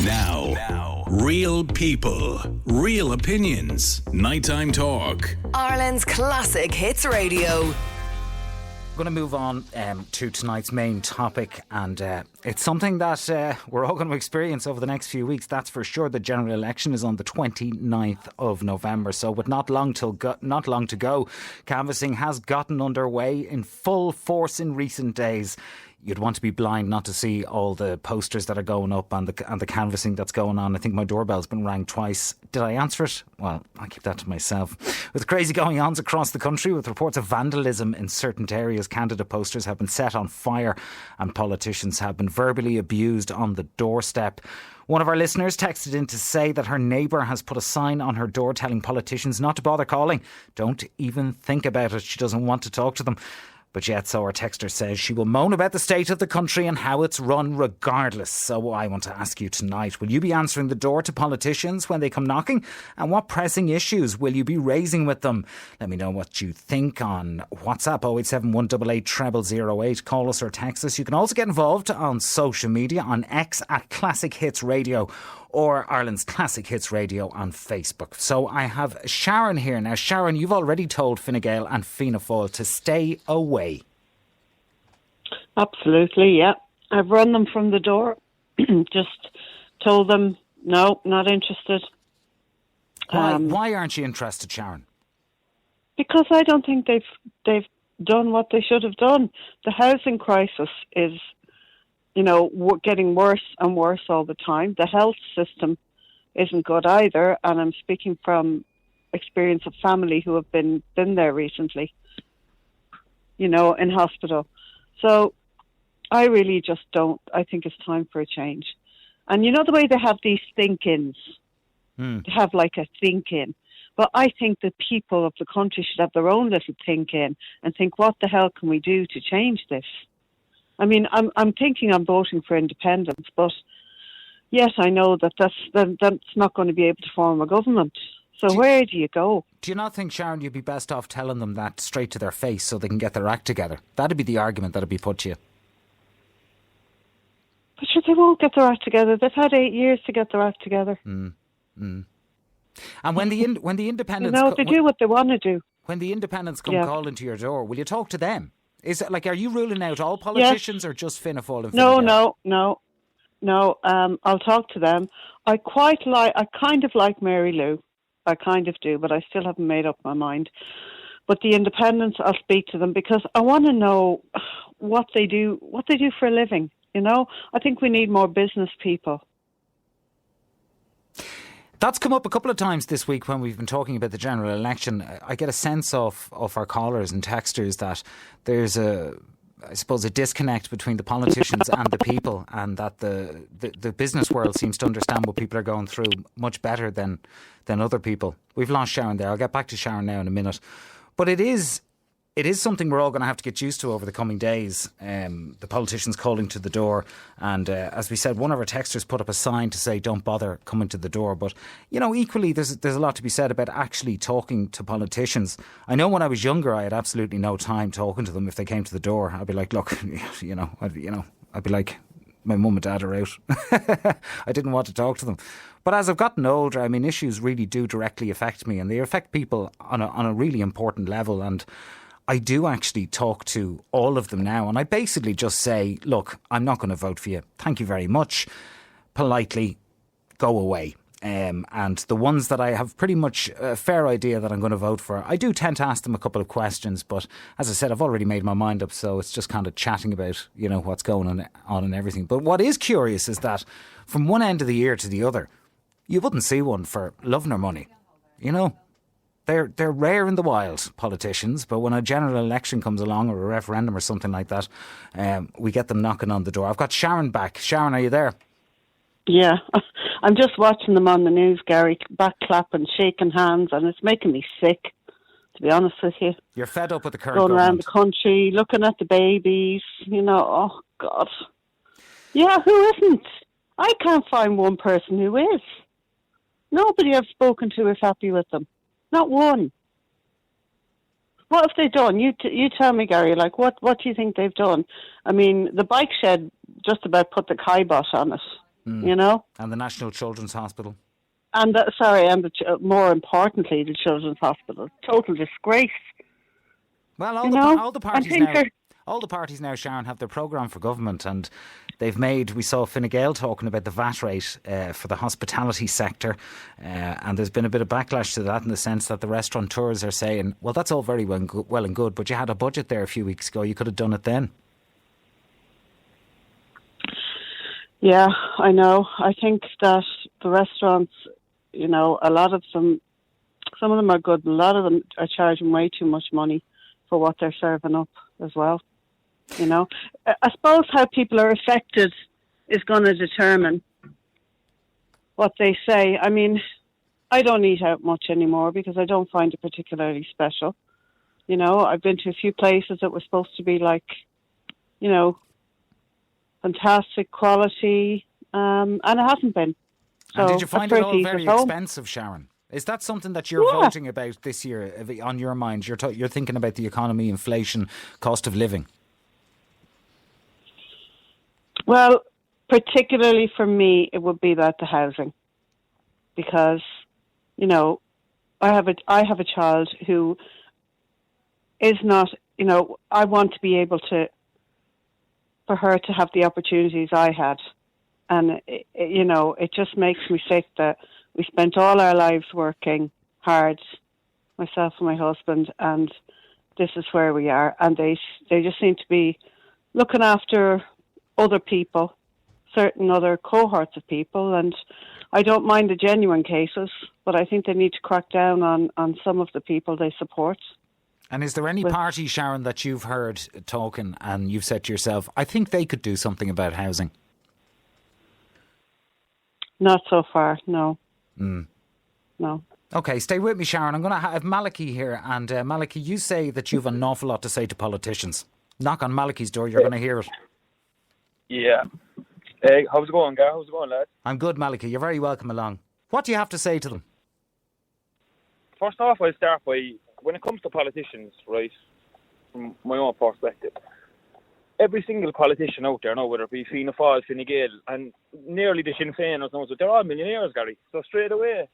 Now, real people, real opinions. Nighttime Talk. Ireland's classic hits radio. We're going to move on to tonight's main topic, and it's something that we're all going to experience over the next few weeks, that's for sure. The general election is on the 29th of November, so with not long to go, canvassing has gotten underway in full force in recent days. You'd want to be blind not to see all the posters that are going up and the canvassing that's going on. I think my doorbell's been rang twice. Did I answer it? Well, I'll keep that to myself. With crazy going-ons across the country, with reports of vandalism in certain areas, candidate posters have been set on fire and politicians have been verbally abused on the doorstep. One of our listeners texted in to say that her neighbour has put a sign on her door telling politicians not to bother calling. Don't even think about it. She doesn't want to talk to them. But yet, so our texter says, she will moan about the state of the country and how it's run regardless. So I want to ask you tonight, will you be answering the door to politicians when they come knocking? And what pressing issues will you be raising with them? Let me know what you think on WhatsApp 087 188 0008. Call us or text us. You can also get involved on social media, on X at Classic Hits Radio, or Ireland's Classic Hits Radio on Facebook. So I have Sharon here. Now, Sharon, you've already told Fine Gael and Fianna Fáil to stay away. Absolutely, yeah. I've run them from the door. Just told them, no, not interested. Why aren't you interested, Sharon? Because I don't think they've done what they should have done. The housing crisis is, getting worse and worse all the time. The health system isn't good either, and I'm speaking from experience of family who have been there recently, in hospital. So I really just don't. I think it's time for a change. And the way they have these think-ins, they have like a think-in. But I think the people of the country should have their own little think-in and think, what the hell can we do to change this? I mean, I'm thinking I'm voting for independence, but yes, I know that's not going to be able to form a government. So where do you go? Do you not think, Sharon, you'd be best off telling them that straight to their face so they can get their act together? That'd be the argument that'd be put to you. But sure, they won't get their act together. They've had 8 years to get their act together. And when the independents... they do what they want to do. When the independents come calling to your door, will you talk to them? Is it are you ruling out all politicians or just Fianna Fáil and Fine Gael? No. I'll talk to them. I kind of like Mary Lou. I kind of do, but I still haven't made up my mind. But the independents, I'll speak to them because I want to know what they do for a living. I think we need more business people. That's come up a couple of times this week when we've been talking about the general election. I get a sense of our callers and texters that there's a disconnect between the politicians and the people, and that the business world seems to understand what people are going through much better than other people. We've lost Sharon there. I'll get back to Sharon now in a minute. But it is something we're all going to have to get used to over the coming days. The politicians calling to the door. And as we said, one of our texters put up a sign to say, don't bother coming to the door. But, equally, there's a lot to be said about actually talking to politicians. I know when I was younger, I had absolutely no time talking to them if they came to the door. I'd be like, look, I'd be like, my mum and dad are out. I didn't want to talk to them. But as I've gotten older, I mean, issues really do directly affect me, and they affect people on a really important level. And I do actually talk to all of them now, and I basically just say, look, I'm not going to vote for you. Thank you very much. Politely, go away. And the ones that I have pretty much a fair idea that I'm going to vote for, I do tend to ask them a couple of questions. But as I said, I've already made my mind up, so it's just kind of chatting about, what's going on and everything. But what is curious is that from one end of the year to the other, you wouldn't see one for love nor money, They're rare in the wild, politicians, but when a general election comes along or a referendum or something like that, we get them knocking on the door. I've got Sharon back. Sharon, are you there? Yeah, I'm just watching them on the news, Gary, back clapping, shaking hands, and it's making me sick, to be honest with you. You're fed up with the current going government. around the country, looking at the babies, oh, God. Yeah, who isn't? I can't find one person who is. Nobody I've spoken to is happy with them. Not one. What have they done? You tell me, Gary, what do you think they've done? I mean, the bike shed just about put the kibosh on it. you know? And the National Children's Hospital. And, more importantly, the Children's Hospital. Total disgrace. Well, all the parties now, Sharon, have their programme for government, and they've made, we saw Fine Gael talking about the VAT rate for the hospitality sector, and there's been a bit of backlash to that in the sense that the restaurateurs are saying, well, that's all very well and good, but you had a budget there a few weeks ago, you could have done it then. Yeah, I know. I think that the restaurants, you know, a lot of them, some of them are good, and a lot of them are charging way too much money for what they're serving up as well. You know, I suppose how people are affected is going to determine what they say. I mean, I don't eat out much anymore because I don't find it particularly special. You know, I've been to a few places that were supposed to be like, you know, fantastic quality, and it hasn't been. So and did you find it all very expensive, Sharon? Is that something that you're voting about this year on your mind? You're thinking about the economy, inflation, cost of living. Well, particularly for me, it would be about the housing, because, you know, I have a child who is not, you know, I want to be able for her to have the opportunities I had, and you know, it just makes me sick that we spent all our lives working hard, myself and my husband, and this is where we are, and they just seem to be looking after other people, certain other cohorts of people, and I don't mind the genuine cases, but I think they need to crack down on some of the people they support. And is there any party, Sharon, that you've heard talking and you've said to yourself, I think they could do something about housing? Not so far, no. No. OK, stay with me, Sharon. I'm going to have Malachy here. And Malachy, you say that you've an awful lot to say to politicians. Knock on Malachy's door, you're going to hear it. Yeah. Hey, how's it going, Gar? How's it going, lad? I'm good, Malachy. You're very welcome along. What do you have to say to them? First off, I'll start by, when it comes to politicians, right, from my own perspective, every single politician out there now, whether it be Fianna Fáil, Fine Gael, and nearly the Sinn Féin, they're all millionaires, Gary. So straight away,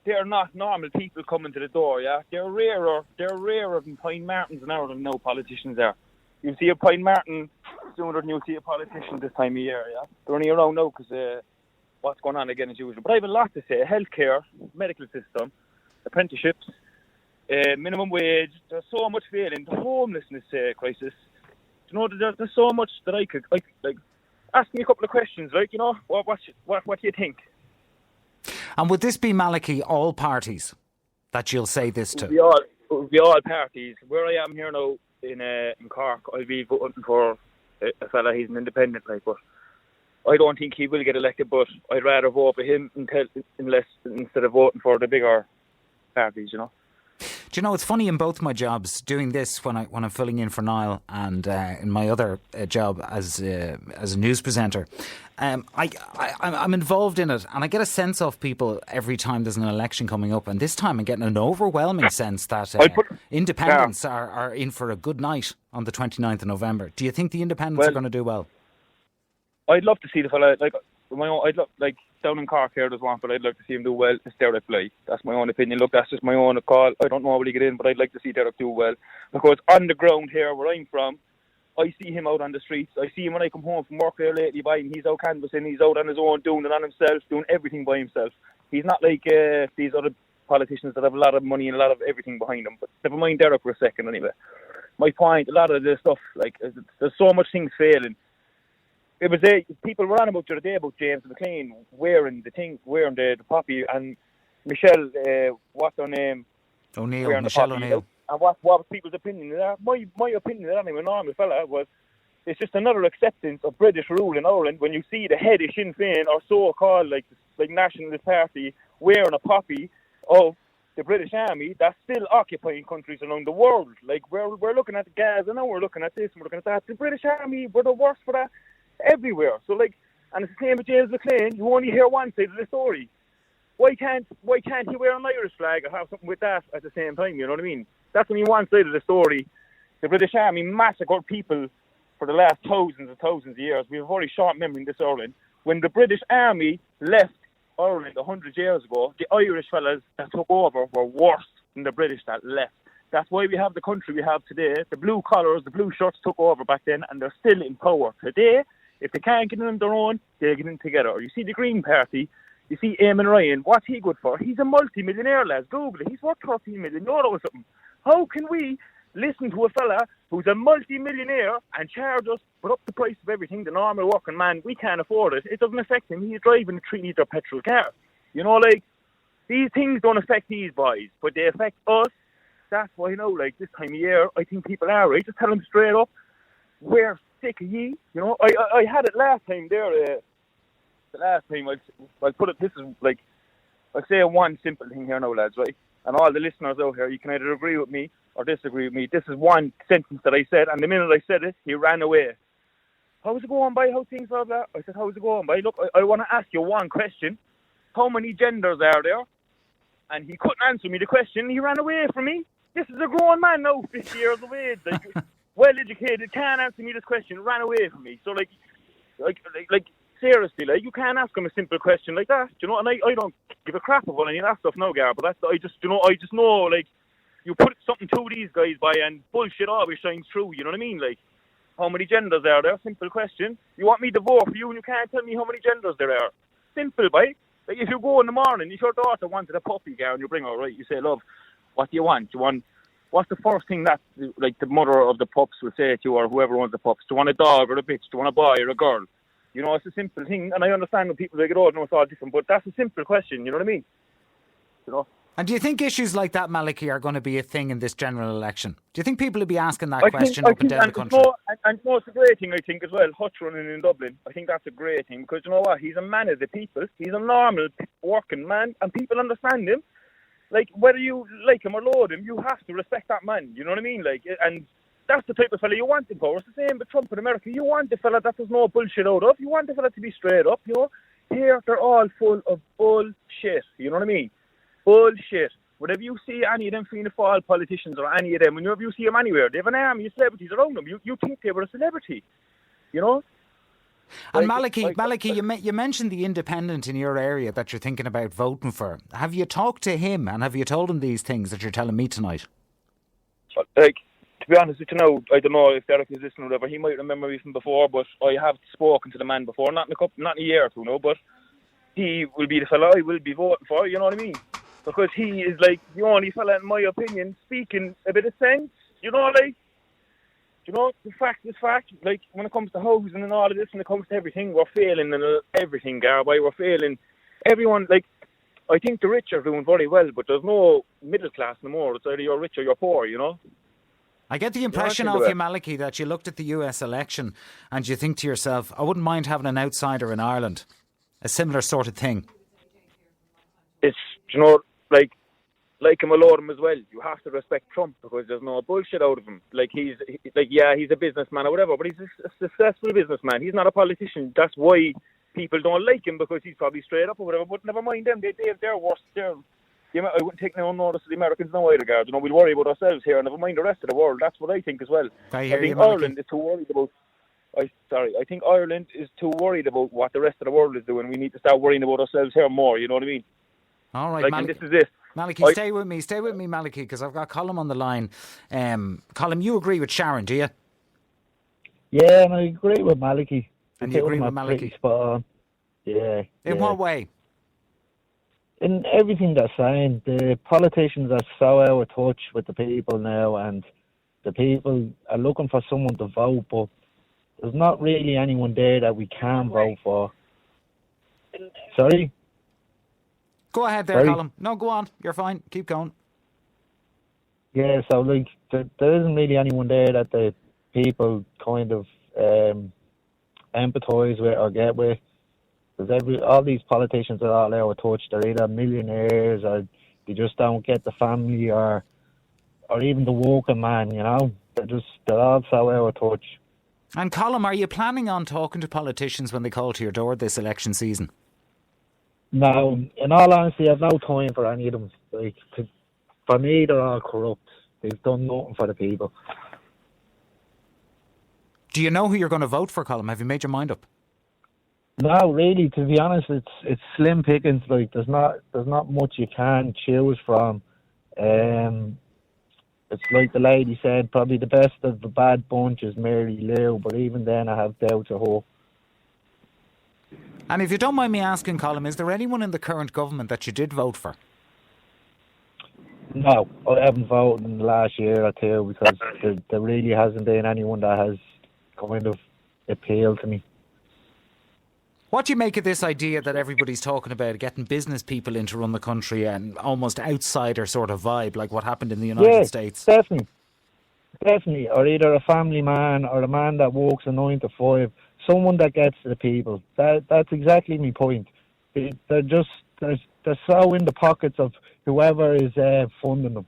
they're not normal people coming to the door, yeah? They're rarer than Pine Martins in Ireland now, politicians are. You'll see a Pine Martin sooner than you'll see a politician this time of year, yeah? They're only around now because what's going on again as usual. But I have a lot to say. Healthcare, medical system, apprenticeships, minimum wage, there's so much failing. The homelessness crisis. You know, there's so much that I could ask me a couple of questions, like, you know, what do you think? And would this be, Malachy, all parties that you'll say this to? It would be all parties. Where I am here now in Cork, I'll be voting for a fella. He's an independent, like, but I don't think he will get elected. But I'd rather vote for him instead of voting for the bigger parties, you know. Do you know, it's funny, in both my jobs, doing this when I'm filling in for Niall, and in my other job as a news presenter, I'm involved in it, and I get a sense of people every time there's an election coming up, and this time I'm getting an overwhelming sense that independents are in for a good night on the 29th of November. Do you think the independents are going to do well? I'd love to see the fella, down in Cork here there's one, but I'd like to see him do well. It's Derek Bly. That's my own opinion. Look, that's just my own call. I don't know how he get in, but I'd like to see Derek do well. Because on the ground here where I'm from, I see him out on the streets. I see him when I come home from work there lately by him. He's out canvassing, he's out on his own, doing it on himself, doing everything by himself. He's not like these other politicians that have a lot of money and a lot of everything behind them. But never mind Derek for a second anyway. My point, a lot of this stuff, like, there's so much things failing. It was people were on about the other day about James McLean wearing the poppy, and Michelle, what's her name? O'Neill, Michelle O'Neill. And what was people's opinion of that? My opinion of that, anyway, normal fella, was it's just another acceptance of British rule in Ireland when you see the head of Sinn Féin, or so-called like nationalist party, wearing a poppy of the British Army that's still occupying countries around the world. Like, we're looking at Gaza now, we're looking at this, we're looking at that. The British Army were the worst for that everywhere. So, like, and it's the same with James McLean. You only hear one side of the story. Why can't he wear an Irish flag or have something with that at the same time? You know what I mean? That's only one side of the story. The British Army massacred people for the last thousands and thousands of years. We have a very short memory in this Ireland. when the British Army left Ireland 100 years ago, the Irish fellas that took over were worse than the British that left. That's why we have the country we have today. The blue collars, the blue shirts took over back then, and they're still in power today. If they can't get in on their own, they get in together. Or you see the Green Party, you see Eamon Ryan, what's he good for? He's a multi-millionaire, lads. Google it. He's worth €13 million or something. How can we listen to a fella who's a multi-millionaire and charge us, put up the price of everything, the normal working man? We can't afford it. It doesn't affect him. He's driving a 3-litre petrol car. You know, like, these things don't affect these boys, but they affect us. That's why, this time of year, I think people are right. Just tell them straight up, we're sick of ye. You know, I had it last time there. The last time, I'll put it, this is like, I'll say one simple thing here now, lads, right? And all the listeners out here, you can either agree with me or disagree with me. This is one sentence that I said, and the minute I said it, he ran away. How's it going, by? How things are that? I said, how's it going, by? Look, I want to ask you one question. How many genders are there? And he couldn't answer me the question. He ran away from me. This is a grown man now, 50 years of age, like, well-educated, can't answer me this question, ran away from me. So, like, seriously, like, you can't ask him a simple question like that, you know, and I don't give a crap about any of that stuff now, Gar, but I just know, like, you put something to these guys, by, and bullshit always shines through, you know what I mean? Like, how many genders are there? Simple question. You want me to vote for you and you can't tell me how many genders there are. Simple, by. Like, if you go in the morning, if your daughter wanted a puppy, Gar, and you bring her, right, you say, love, what do you want? What's the first thing that, like, the mother of the pups will say to you, or whoever owns the pups? Do you want a dog or a bitch? Do you want a boy or a girl? You know, it's a simple thing, and I understand when people, they get older, it's all different, but that's a simple question, you know what I mean? You know? And do you think issues like that, Malachy, are going to be a thing in this general election? Do you think people will be asking that question up and down the country? And it's a great thing, I think, as well, Hutch running in Dublin. I think that's a great thing, because you know what? He's a man of the people. He's a normal working man, and people understand him. Like, whether you like him or loathe him, you have to respect that man, you know what I mean? Like, and that's the type of fella you want in power. It's the same with Trump in America. You want the fella that there's no bullshit out of. You want the fella to be straight up, you know? Here, they're all full of bullshit, you know what I mean? Bullshit. Whenever you see any of them Fianna Fáil politicians or any of them, whenever you see them anywhere, they have an army of celebrities around them. You think they were a celebrity, you know? And Malachy, you mentioned the independent in your area that you're thinking about voting for. Have you talked to him and have you told him these things that you're telling me tonight? Like, to be honest with you now, I don't know if Derek is listening or whatever. He might remember me from before, but I have spoken to the man before, not in a year or two, no, but he will be the fella I will be voting for, you know what I mean? Because he is, like, the only fella, in my opinion, speaking a bit of sense, you know, like, you know, the fact is fact. Like, when it comes to housing and all of this, when it comes to everything, we're failing in everything, Garby. We're failing. Everyone, like, I think the rich are doing very well, but there's no middle class no more. It's either you're rich or you're poor, you know? I get the impression of you, Malachy, that you looked at the US election and you think to yourself, I wouldn't mind having an outsider in Ireland. A similar sort of thing. It's, you know, like him or loathe him as well. You have to respect Trump because there's no bullshit out of him. Like, he's a businessman or whatever, but he's a successful businessman. He's not a politician. That's why people don't like him, because he's probably straight up or whatever. But never mind them. They have their worst. I wouldn't take no notice of the Americans now either, guys. You know, we'll worry about ourselves here. Never mind the rest of the world. That's what I think as well. I think Ireland is too worried about. I think Ireland is too worried about what the rest of the world is doing. We need to start worrying about ourselves here more. You know what I mean? All right, like, Malachy. This is it. Malachy, stay with me, Malachy, because I've got Colm on the line. Colm, you agree with Sharon, do you? Yeah, and I agree with Malachy. And you agree with Malachy? Spot on. Yeah. In what way? In everything they're saying. The politicians are so out of touch with the people now, and the people are looking for someone to vote, but there's not really anyone there that we can vote for. Sorry? Go ahead there, Colm. No, go on. You're fine. Keep going. Yeah, so, like, there isn't really anyone there that the people kind of empathise with or get with. Because all these politicians are all out of touch. They're either millionaires or they just don't get the family or even the working man, you know. They're all so out of touch. And Colm, are you planning on talking to politicians when they call to your door this election season? No, in all honesty, I have no time for any of them. Like, for me, they're all corrupt. They've done nothing for the people. Do you know who you're going to vote for, Colm? Have you made your mind up? No, really, to be honest, it's slim pickings. Like there's not much you can choose from. It's like the lady said, probably the best of the bad bunch is Mary Lou, but even then I have doubts of her. And if you don't mind me asking, Colin, is there anyone in the current government that you did vote for? No, I haven't voted in the last year or two because there really hasn't been anyone that has kind of appealed to me. What do you make of this idea that everybody's talking about, getting business people in to run the country and almost outsider sort of vibe, like what happened in the United States? Definitely. Or either a family man or a man that works a 9 to 5, someone that gets to the people. That's exactly my point. They're so in the pockets of whoever is funding them.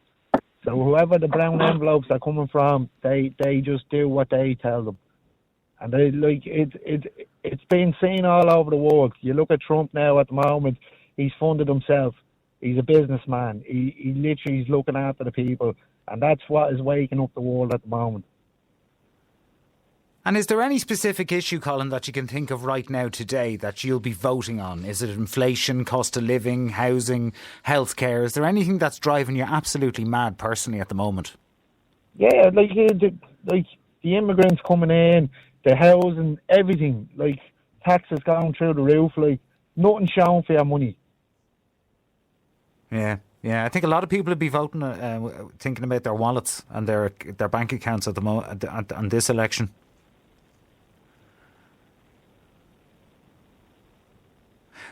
So whoever the brown envelopes are coming from, they just do what they tell them. And it's been seen all over the world. You look at Trump now at the moment, he's funded himself. He's a businessman. He literally is looking after the people. And that's what is waking up the world at the moment. And is there any specific issue, Colin, that you can think of right now today that you'll be voting on? Is it inflation, cost of living, housing, healthcare? Is there anything that's driving you absolutely mad personally at the moment? Yeah, like the immigrants coming in, the housing, everything, like taxes going through the roof, like nothing shown for your money. Yeah, I think a lot of people would be voting, thinking about their wallets and their bank accounts at the on this election.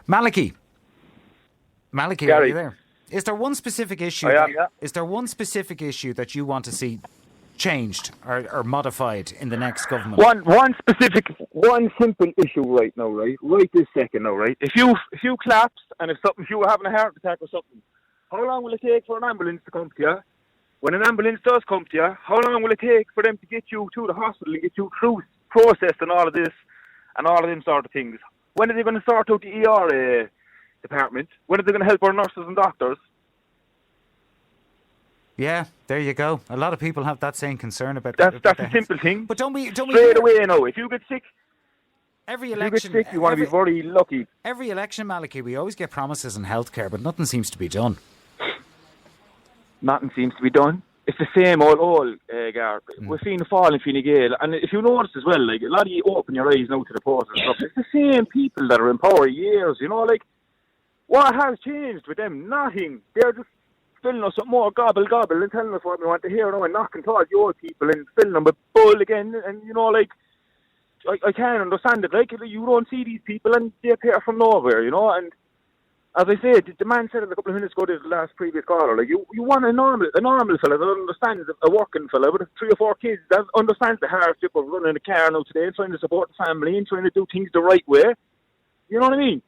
Malachy, Gary. are you there? Is there one specific issue? I am, yeah. Is there one specific issue that you want to see changed or modified in the next government? One simple issue right now, right this second now, right? If you collapse and if you were having a heart attack or something, how long will it take for an ambulance to come to you? When an ambulance does come to you, how long will it take for them to get you to the hospital and get you through process and all of this and all of them sort of things? When are they going to sort out the ER department? When are they going to help our nurses and doctors? Yeah, there you go. A lot of people have that same concern about that's about a simple thing. But don't we straight away now? If you get sick, you want to be very lucky. Every election, Malachy, we always get promises in healthcare, but nothing seems to be done. Nothing seems to be done. It's the same old, Gar. We're Fianna Fáil and Fine Gael, and if you notice as well, like a lot of you open your eyes now to the polls and stuff. It's the same people that are in power years. You know, like what has changed with them? Nothing. They're just filling us up more gobble and telling us what we want to hear now and knocking towards the old people and filling them with bull again. And you know, like I can't understand it. Like you don't see these people and they appear from nowhere. You know, and as I said, the man said it a couple of minutes ago, the last previous caller, like you want a normal fella that understands, a working fella with 3 or 4 kids that understands the hardship of running a car now today and trying to support the family and trying to do things the right way. You know what I mean?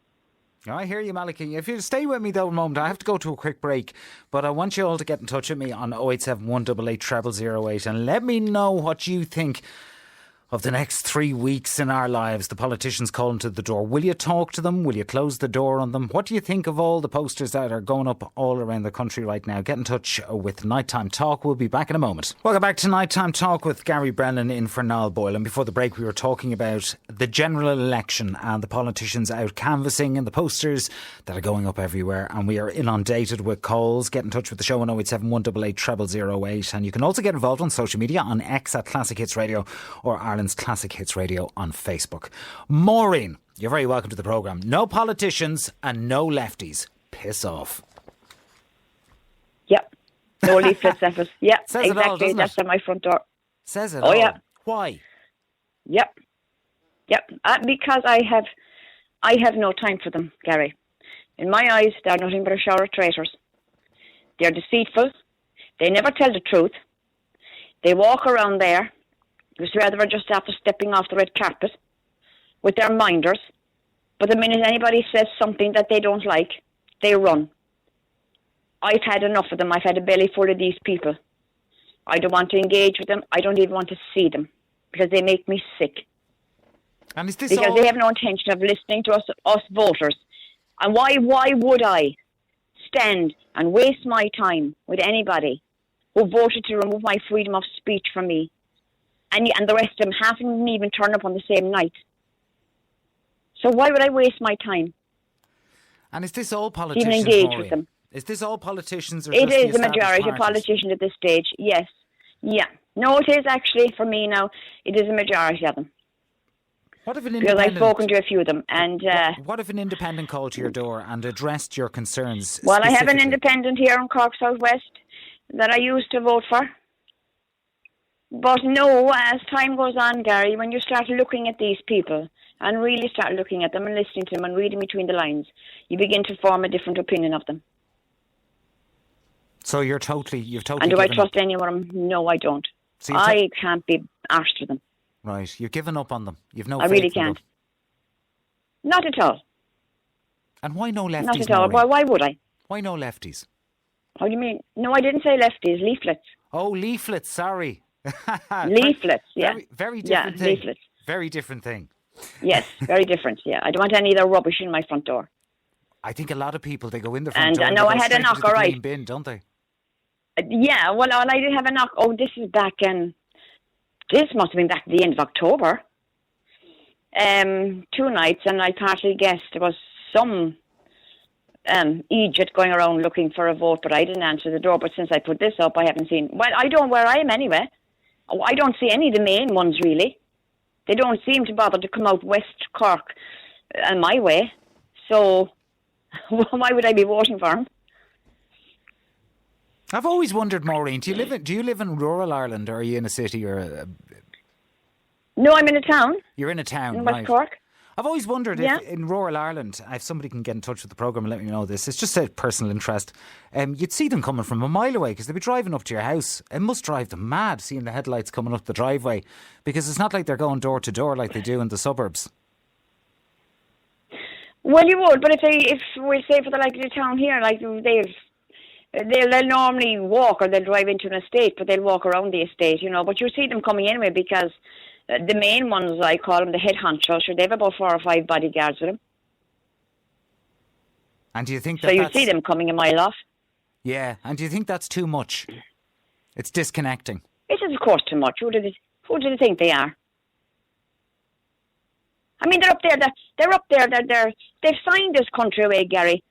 I hear you, Malachy. If you stay with me though a moment, I have to go to a quick break, but I want you all to get in touch with me on 087 188 0008 and let me know what you think of the next 3 weeks in our lives. The politicians calling to the door. Will you talk to them? Will you close the door on them? What do you think of all the posters that are going up all around the country right now? Get in touch with Nighttime Talk. We'll be back in a moment. Welcome back to Nighttime Talk with Gary Brennan in for Niall Boyle. And before the break, we were talking about the general election and the politicians out canvassing and the posters that are going up everywhere. And we are inundated with calls. Get in touch with the show on 087 188 0008. And you can also get involved on social media on X at Classic Hits Radio or Ireland's Classic Hits Radio on Facebook. Maureen, you're very welcome to the programme. No politicians and no lefties. Piss off. Yep. No leaflets left. Yeah, Says it all, exactly. That's it? at my front door. Says it all. Yeah. Why? Yep. Because I have no time for them, Gary. In my eyes, they're nothing but a shower of traitors. They're deceitful. They never tell the truth. They walk around there. It's rather just after stepping off the red carpet with their minders. But the minute anybody says something that they don't like, they run. I've had enough of them. I've had a belly full of these people. I don't want to engage with them. I don't even want to see them because they make me sick. And is this because all... they have no intention of listening to us voters. And why would I stand and waste my time with anybody who voted to remove my freedom of speech from me? And the rest of them, half of them even turn up on the same night. So why would I waste my time? And is this all Even politicians, engage Maureen? with them. Is this all politicians or It just the is the established majority of parties? politicians at this stage, yes. Yeah. No, it is actually, for me now, it is a majority of them. What if an Because I've independent... spoken to a few of them. And What if an independent called to your door and addressed your concerns? well, I have an specifically? independent here in Cork South West that I used to vote for. But no, as time goes on, Gary, when you start looking at these people and really start looking at them and listening to them and reading between the lines, you begin to form a different opinion of them. So you've totally And do I given trust up. any of them? No, I don't. So you've I can't be arsed with them. Right, you've given up on them. You've no I faith really in them. can't. Not at all. And why no lefties, Not at all. Maureen? Why would I? Why no lefties? How do you mean? No, I didn't say lefties. Leaflets. Oh, leaflets, sorry. Leaflets, yeah. Very different Yeah, thing. leaflets. Very different thing. Yes, very different. Yeah, I don't want any of their rubbish in my front door. I think a lot of people, they go in the front And door I and know they I go had a straight knock, into the all right. green bin, don't they? Yeah, well, I did have a knock. Oh, this is back in. This must have been back at the end of October. 2 nights, and I partly guessed there was some idiot going around looking for a vote, but I didn't answer the door. But since I put this up, I haven't seen. Well, I don't where I am anyway. I don't see any of the main ones really. They don't seem to bother to come out West Cork my way. So why would I be voting for them? I've always wondered, Maureen, do you live in rural Ireland, or are you in a city, or No, I'm in a town you're in a town? in West right. Cork. I've always wondered Yeah. if in rural Ireland, if somebody can get in touch with the programme and let me know this, it's just a personal interest, you'd see them coming from a mile away because they'd be driving up to your house. It must drive them mad seeing the headlights coming up the driveway, because it's not like they're going door to door like they do in the suburbs. Well, you would, but if we say for the like of the town here, like they'll normally walk or they'll drive into an estate, but they'll walk around the estate, you know. But you see them coming anyway because the main ones, I call them the head honchos, sure, they have about 4 or 5 bodyguards with them. And do you think So that you that's... see them coming a mile off. Yeah, and do you think that's too much? It's disconnecting. It is, of course, too much. Who do they think they are? I mean, they're up there. They've signed this country away, Gary.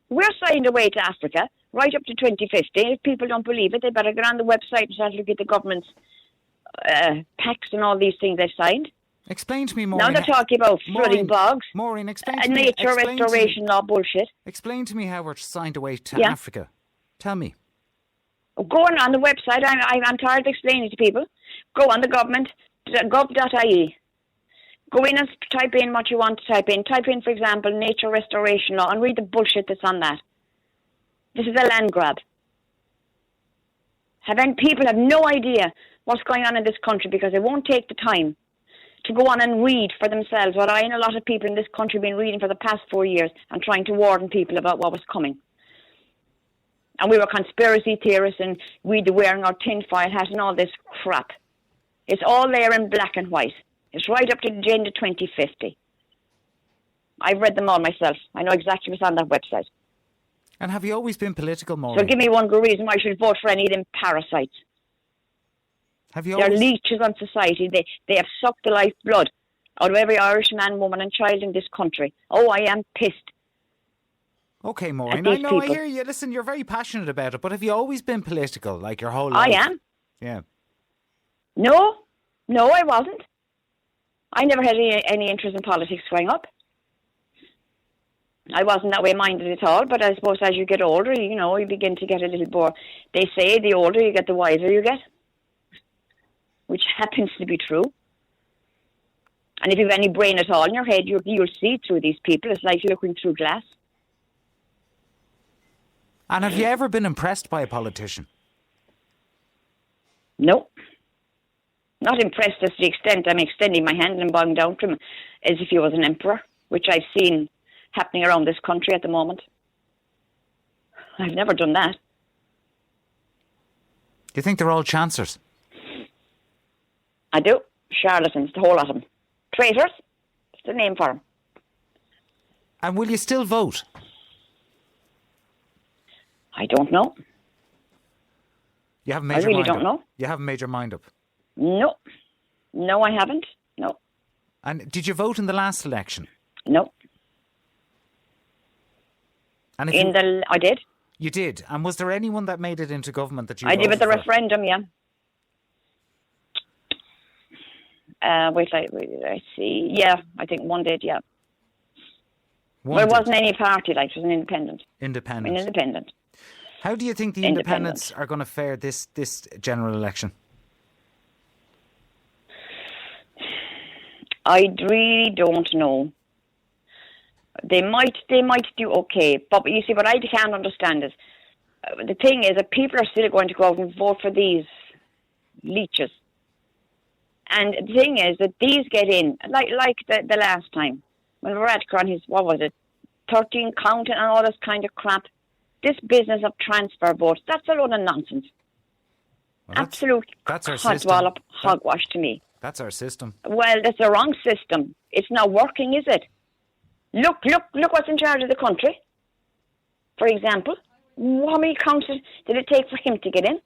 We're signed away to Africa right up to 2050. If people don't believe it, they better get on the website and start looking at the government's pacts and all these things they've signed. Explain to me, Maureen. Now they're talking about flooding bogs Maureen, explain to and me. nature explain to me- restoration law bullshit. Explain to me how we're signed away to Yeah. Africa. Tell me. Go on the website. I'm tired of explaining to people. Go on the government, gov.ie. Go in and type in what you want to type in. Type in, for example, nature restoration law and read the bullshit that's on that. This is a land grab. People have no idea what's going on in this country because they won't take the time to go on and read for themselves what I and a lot of people in this country have been reading for the past 4 years and trying to warn people about what was coming. And we were conspiracy theorists and we'd be wearing our tinfoil hat and all this crap. It's all there in black and white. It's right up to Agenda 2050. I've read them all myself. I know exactly what's on that website. And have you always been political, Maureen? So give me one good reason why I should vote for any of them parasites. Have you They're always... leeches on society. They have sucked the life blood out of every Irish man, woman and child in this country. Oh, I am pissed. Okay, Maureen, at I these know, I people. hear you. Listen, you're very passionate about it, but have you always been political, like your whole life? I am. Yeah. No, I wasn't. I never had any interest in politics growing up. I wasn't that way minded at all, but I suppose as you get older, you know, you begin to get a little bored. They say the older you get, the wiser you get, which happens to be true. And if you have any brain at all in your head, you'll see through these people. It's like looking through glass. And have you ever been impressed by a politician? No. Not impressed as to the extent I'm extending my hand and bowing down to him as if he was an emperor, which I've seen happening around this country at the moment. I've never done that. Do you think they're all chancers? I do. Charlatans, the whole lot of them. Traitors, that's the name for them. And will you still vote? I don't know. You haven't made I your really mind don't up. know. You haven't made your mind up. No, I haven't. No. And did you vote in the last election? No. And if I did. you did. And was there anyone that made it into government that you I did with the voted for? referendum, yeah. Wait, I see. Yeah, I think one did, yeah. One Well, it did. wasn't any party, like, it was an independent. Independent. An independent. How do you think the independents are going to fare this general election? I really don't know. They might do okay, but you see, what I can't understand is the thing is that people are still going to go out and vote for these leeches. And the thing is that these get in, like the last time when Varadkar on his, what was it, 13 count and all this kind of crap. This business of transfer votes, that's a load of nonsense. Well, Absolute that's our hot system. wallop hogwash to me. That's our system. Well, that's the wrong system. It's not working, is it? Look what's in charge of the country. For example, how many counts did it take for him to get in?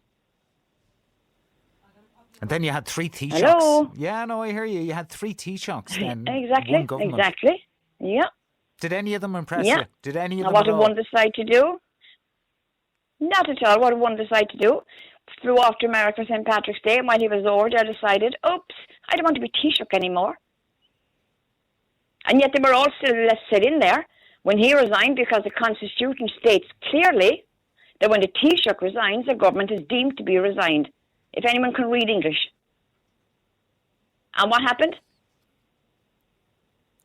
And then you had 3 Taoiseachs. Hello? Yeah, no, I hear you. You had 3 Taoiseachs then. Exactly, one government. exactly. Yeah. Did any of them impress Yeah. you? Did any of And them what at did all? one decide to do? Not at all. What did one decide to do? Flew off to America St. Patrick's Day, and while he was over there decided, oops, I don't want to be Taoiseach anymore. And yet they were all still sit in there when he resigned, because the Constitution states clearly that when the Taoiseach resigns, the government is deemed to be resigned, if anyone can read English. And what happened?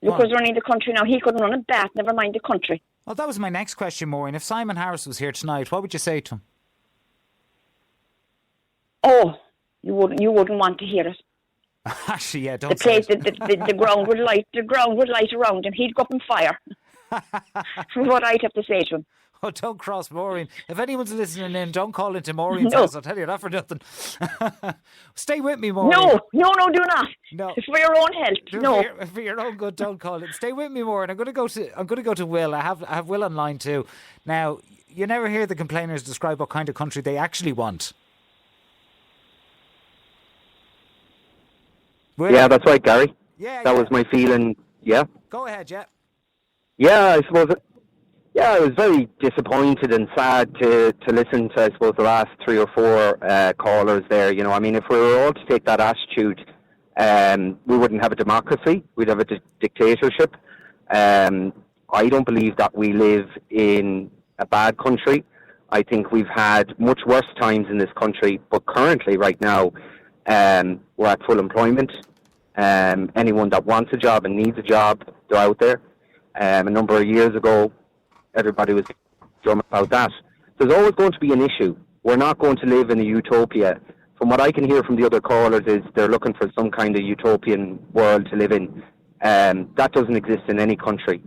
Look who's running the country now. He couldn't run a bat, never mind the country. Well, that was my next question, Maureen. If Simon Harris was here tonight, what would you say to him? Oh, you wouldn't want to hear it. Actually, yeah, The don't say place, it. the ground would light around him. He'd go up and fire. From what I'd have to say to him. Oh, don't cross Maureen. If anyone's listening in, don't call into Maureen's No. house. I'll tell you that for nothing. Stay with me, Maureen. No, do not. No. It's for your own health. No. For your own good, don't call it. Stay with me, Maureen. I'm going to go to Will. I have Will on line too. Now, you never hear the complainers describe what kind of country they actually want. Will? Yeah, that's right, Gary. Yeah, That yeah. was my feeling. Yeah. Go ahead, yeah. Yeah, I suppose. I was very disappointed and sad to listen to, I suppose, the last 3 or 4 callers there. You know, I mean, if we were all to take that attitude, we wouldn't have a democracy. We'd have a dictatorship. I don't believe that we live in a bad country. I think we've had much worse times in this country, but currently, right now, we're at full employment. Anyone that wants a job and needs a job, they're out there. A number of years ago, everybody was drumming about that. There's always going to be an issue. We're not going to live in a utopia. From what I can hear from the other callers is they're looking for some kind of utopian world to live in. That doesn't exist in any country.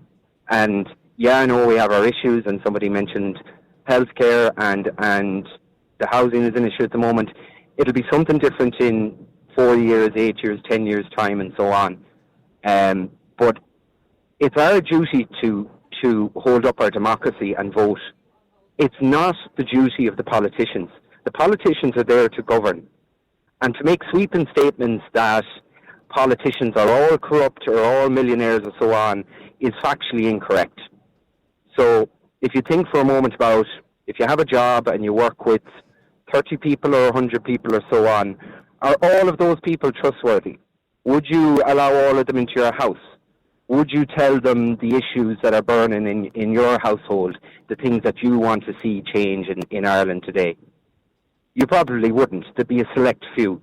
And yeah, I know we have our issues, and somebody mentioned healthcare and the housing is an issue at the moment. It'll be something different in 4 years, 8 years, 10 years' time, and so on. But it's our duty to hold up our democracy and vote. It's not the duty of the politicians. The politicians are there to govern. And to make sweeping statements that politicians are all corrupt or all millionaires or so on is factually incorrect. So if you think for a moment about if you have a job and you work with 30 people or 100 people or so on, are all of those people trustworthy? Would you allow all of them into your house? Would you tell them the issues that are burning in your household, the things that you want to see change in Ireland today? You probably wouldn't. There'd be a select few.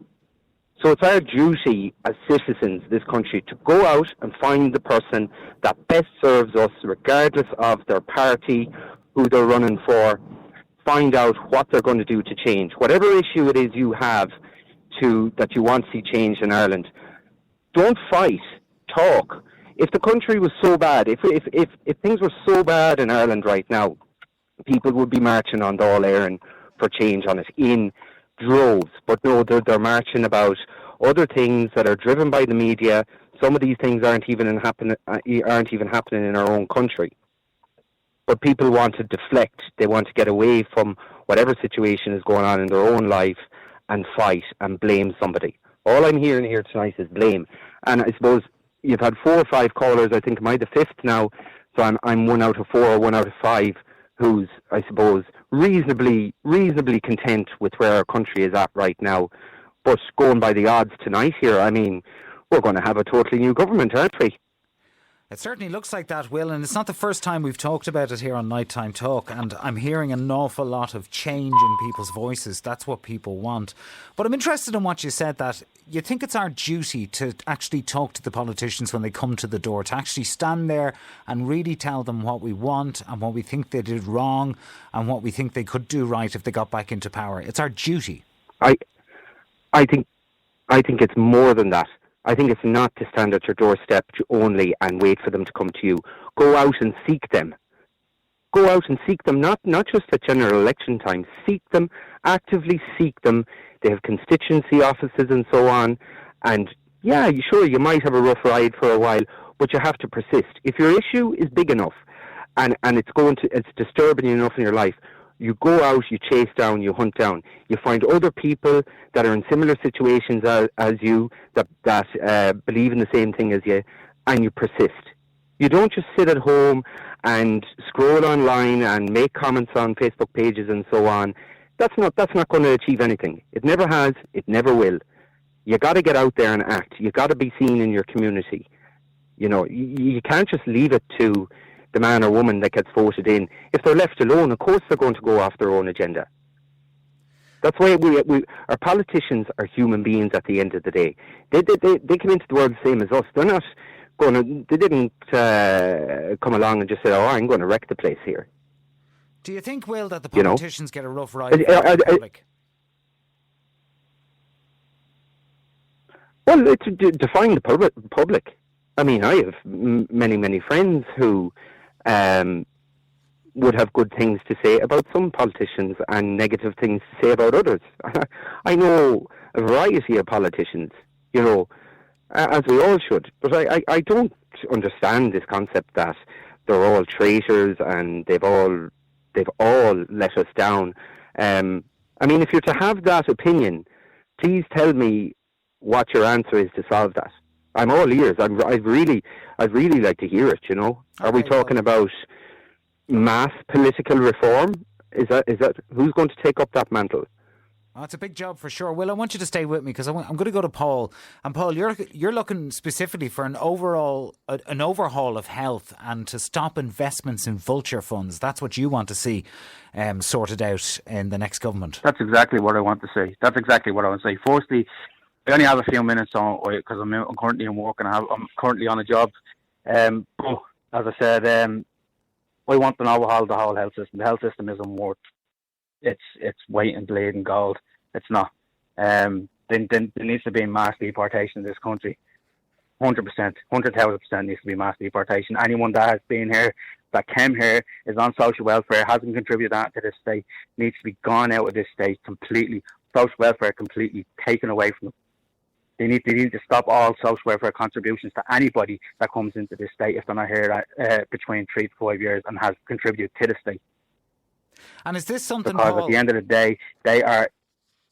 So it's our duty as citizens of this country to go out and find the person that best serves us, regardless of their party, who they're running for, find out what they're going to do to change. Whatever issue it is you have that you want to see changed in Ireland, don't fight, talk. If the country was so bad, if things were so bad in Ireland right now, people would be marching on Dáil Éireann for change on it in droves. But no, they're marching about other things that are driven by the media. Some of these things aren't even happening in our own country. But people want to deflect. They want to get away from whatever situation is going on in their own life and fight and blame somebody. All I'm hearing here tonight is blame. And I suppose, you've had 4 or 5 callers. I think am I the 5th now, so I'm 1 out of 4 or 1 out of 5 who's, I suppose, reasonably content with where our country is at right now. But going by the odds tonight here, I mean, we're going to have a totally new government, aren't we? It certainly looks like that, Will, and it's not the first time we've talked about it here on Nighttime Talk, and I'm hearing an awful lot of change in people's voices. That's what people want. But I'm interested in what you said, that you think it's our duty to actually talk to the politicians when they come to the door, to actually stand there and really tell them what we want and what we think they did wrong and what we think they could do right if they got back into power. It's our duty. I think it's more than that. I think it's not to stand at your doorstep only and wait for them to come to you. Go out and seek them. Go out and seek them, not just at general election time. Seek them, actively seek them. They have constituency offices and so on. And yeah, sure, you might have a rough ride for a while, but you have to persist. If your issue is big enough and it's disturbing enough in your life, you go out, you chase down, you hunt down. You find other people that are in similar situations as you, that believe in the same thing as you, and you persist. You don't just sit at home and scroll online and make comments on Facebook pages and so on. That's not going to achieve anything. It never has. It never will. You got to get out there and act. You got to be seen in your community. You know, you can't just leave it to the man or woman that gets voted in. If they're left alone, of course they're going to go off their own agenda. That's why our politicians are human beings at the end of the day. They come into the world the same as us. They're not they didn't come along and just say, "Oh, I'm going to wreck the place here." Do you think, Will, that the politicians get a rough ride from the public? Well, it's define the public. I mean, I have many friends who would have good things to say about some politicians and negative things to say about others. I know a variety of politicians, you know, as we all should. But I don't understand this concept that they're all traitors and they've all let us down. I mean, if you're to have that opinion, please tell me what your answer is to solve that. I'm all ears. I'd really like to hear it. You know, are we talking about mass political reform? Is that who's going to take up that mantle? Oh, it's a big job for sure. Will, I want you to stay with me because I'm going to go to Paul. And Paul, you're looking specifically for an overhaul of health and to stop investments in vulture funds. That's what you want to see sorted out in the next government. That's exactly what I want to say. Firstly, I only have a few minutes on because I'm currently in work and I'm currently on a job. But as I said, I want to overhaul the whole health system. The health system isn't worth its weight in bleeding gold. It's not. There needs to be mass deportation in this country. 100%, 100,000% needs to be mass deportation. Anyone that has been here, that came here, is on social welfare, hasn't contributed that to this state, needs to be gone out of this state completely. Social welfare completely taken away from them. They need to stop all social welfare contributions to anybody that comes into this state if they're not here between 3 to 5 years and has contributed to the state. And is this something, because Paul, at the end of the day, they are...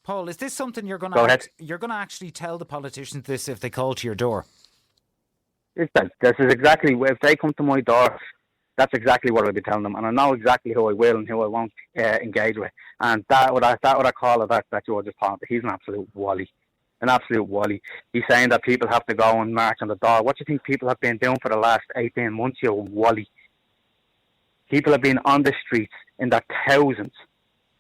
Paul, is this something you're going to actually tell the politicians this if they call to your door? This is exactly, if they come to my door, that's exactly what I'll be telling them. And I know exactly who I will and who I won't engage with. And that what I call it, that George is talking about, he's an absolute wally. An absolute wally. He's saying that people have to go and march on the door. What do you think people have been doing for the last 18 months, you wally? People have been on the streets in their thousands.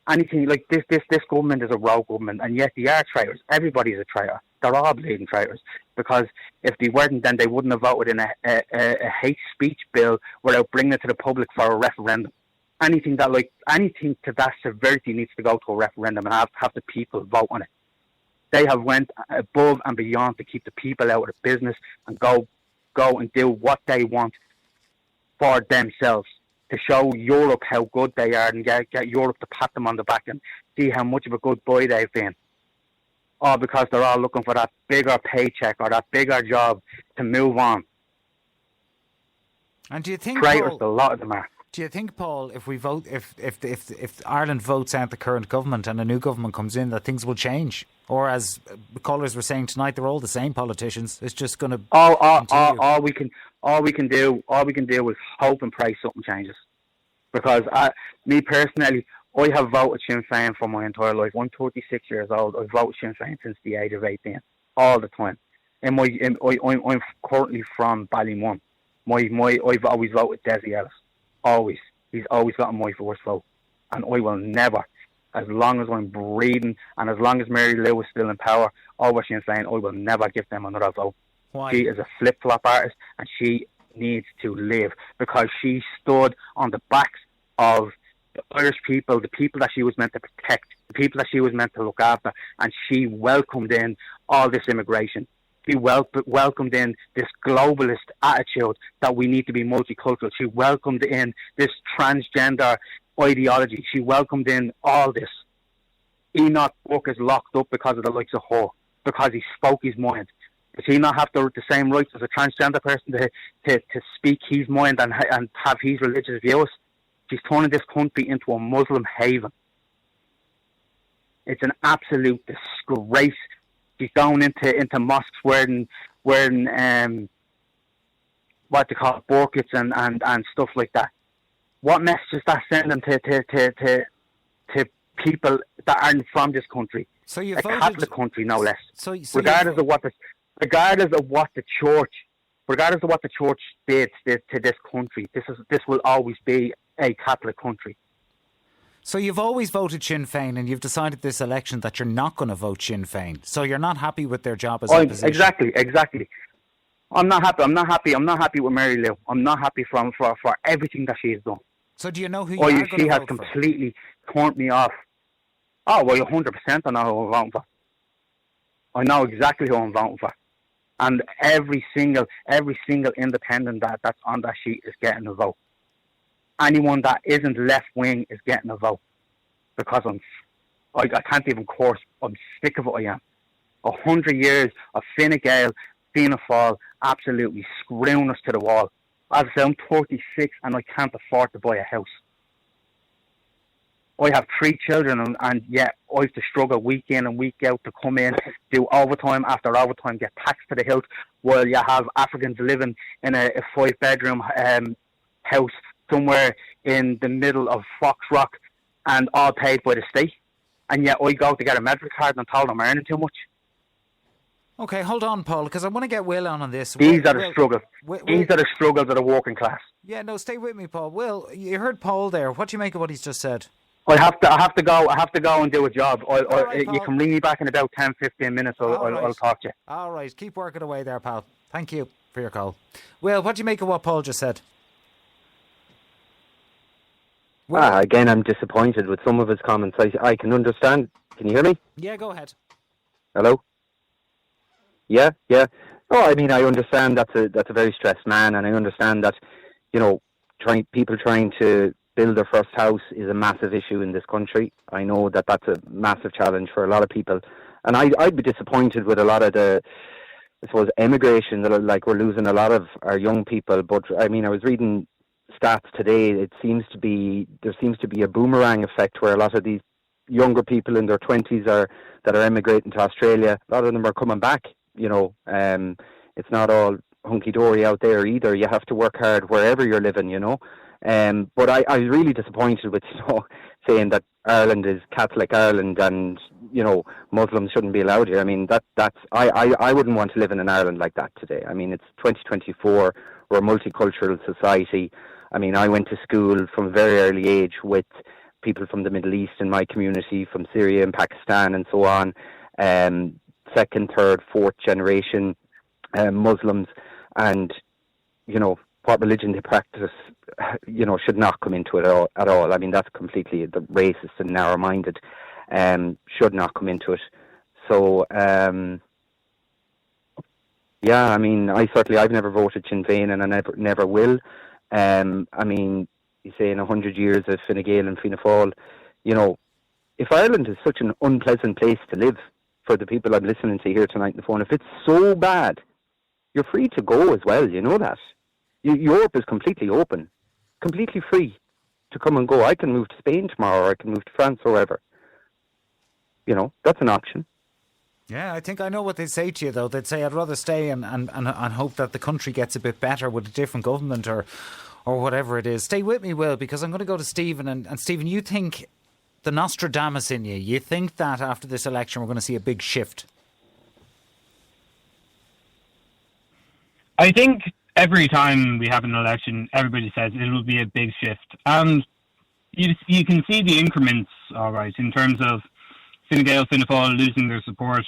Anything like this government is a rogue government, and yet they are traitors. Everybody's a traitor. They're all bleeding traitors. Because if they weren't, then they wouldn't have voted in a hate speech bill without bringing it to the public for a referendum. Anything to that severity needs to go to a referendum and have the people vote on it. They have went above and beyond to keep the people out of the business and go and do what they want for themselves, to show Europe how good they are and get Europe to pat them on the back and see how much of a good boy they've been. All because they're all looking for that bigger paycheck or that bigger job to move on. And do you think, traitors, Paul, a lot of them are. Do you think, Paul, if we vote, if Ireland votes out the current government and a new government comes in, that things will change? Or as callers were saying tonight, they're all the same politicians. It's just going to all we can do is hope and pray something changes. Because me personally, I have voted Sinn Féin for my entire life. I'm 36 years old. I've voted Sinn Féin since the age of 18, all the time. I'm currently from Ballymun. I've always voted Desi Ellis. Always. He's always gotten my first vote. And I will never, as long as I'm breathing and as long as Mary Lou is still in power over Sinn Féin, I will never give them another vote. Why? She is a flip-flop artist and she needs to live because she stood on the backs of the Irish people, the people that she was meant to protect, the people that she was meant to look after, and she welcomed in all this immigration. She welcomed in this globalist attitude that we need to be multicultural. She welcomed in this transgender ideology. She welcomed in all this. Enoch Buck is locked up because of the likes of her, because he spoke his mind. Does he not have the same rights as a transgender person to speak his mind and have his religious views? She's turning this country into a Muslim haven. It's an absolute disgrace. She's going into mosques wearing what they call burqas and stuff like that. What message is that sending to people that aren't from this country? So you a voted, Catholic country, no less. So regardless of what the church did to this country, this will always be a Catholic country. So you've always voted Sinn Féin, and you've decided this election that you're not going to vote Sinn Féin. So you're not happy with their job as opposition. Exactly. I'm not happy with Mary Lou. I'm not happy for everything that she has done. So do you know who you are going to vote for? She has completely turned me off. Oh, well, 100% I know who I'm voting for. I know exactly who I'm voting for. And every single independent that's on that sheet is getting a vote. Anyone that isn't left wing is getting a vote. Because I can't even curse. I'm sick of it, I am. 100 years of Fine Gael, Fianna Fáil, absolutely screwing us to the wall. As I say, I'm 36 and I can't afford to buy a house. I have 3 children and yet I have to struggle week in and week out to come in, do overtime after overtime, get taxed to the hilt, while you have Africans living in a 5-bedroom house somewhere in the middle of Foxrock and all paid by the state. And yet I go to get a medical card and I'm told I'm earning too much. Okay, hold on, Paul, because I want to get Will on this. These are the struggles. These are the struggles of the working class. Yeah, no, stay with me, Paul. Will, you heard Paul there. What do you make of what he's just said? I have to go and do a job. Right, you can ring me back in about 10-15 minutes. I'll talk to you. All right, keep working away there, pal. Thank you for your call. Will, what do you make of what Paul just said? Again, I'm disappointed with some of his comments. I can understand. Can you hear me? Yeah, go ahead. Hello? Yeah. Oh, I mean, I understand that's a very stressed man, and I understand that, people trying to build their first house is a massive issue in this country. I know that that's a massive challenge for a lot of people, and I'd be disappointed with a lot of the, I suppose, emigration. That we're losing a lot of our young people. But I mean, I was reading stats today. There seems to be a boomerang effect where a lot of these younger people in their 20s that are emigrating to Australia. A lot of them are coming back. It's not all hunky-dory out there either. You have to work hard wherever you're living, But I was really disappointed with, saying that Ireland is Catholic Ireland and, Muslims shouldn't be allowed here. I mean, I wouldn't want to live in an Ireland like that today. I mean, it's 2024. We're a multicultural society. I mean, I went to school from a very early age with people from the Middle East in my community, from Syria and Pakistan and so on. Second, third, fourth generation Muslims, and what religion they practice, should not come into it at all. I mean, that's completely racist and narrow-minded. Should not come into it. So, I mean, I've never voted Sinn Féin, and I never will. I mean, you say in 100 years of Fine Gael and Fianna Fáil, if Ireland is such an unpleasant place to live for the people I'm listening to here tonight on the phone, if it's so bad, you're free to go as well, you know that. Europe is completely open, completely free to come and go. I can move to Spain tomorrow, or I can move to France or wherever. That's an option. Yeah, I think I know what they'd say to you, though. They'd say, I'd rather stay and hope that the country gets a bit better with a different government or whatever it is. Stay with me, Will, because I'm going to go to Stephen. And Stephen, you think the Nostradamus in you think that after this election we're going to see a big shift? I think every time we have an election, everybody says it will be a big shift. And you can see the increments, all right, in terms of Fine Gael, Fianna Fáil losing their support,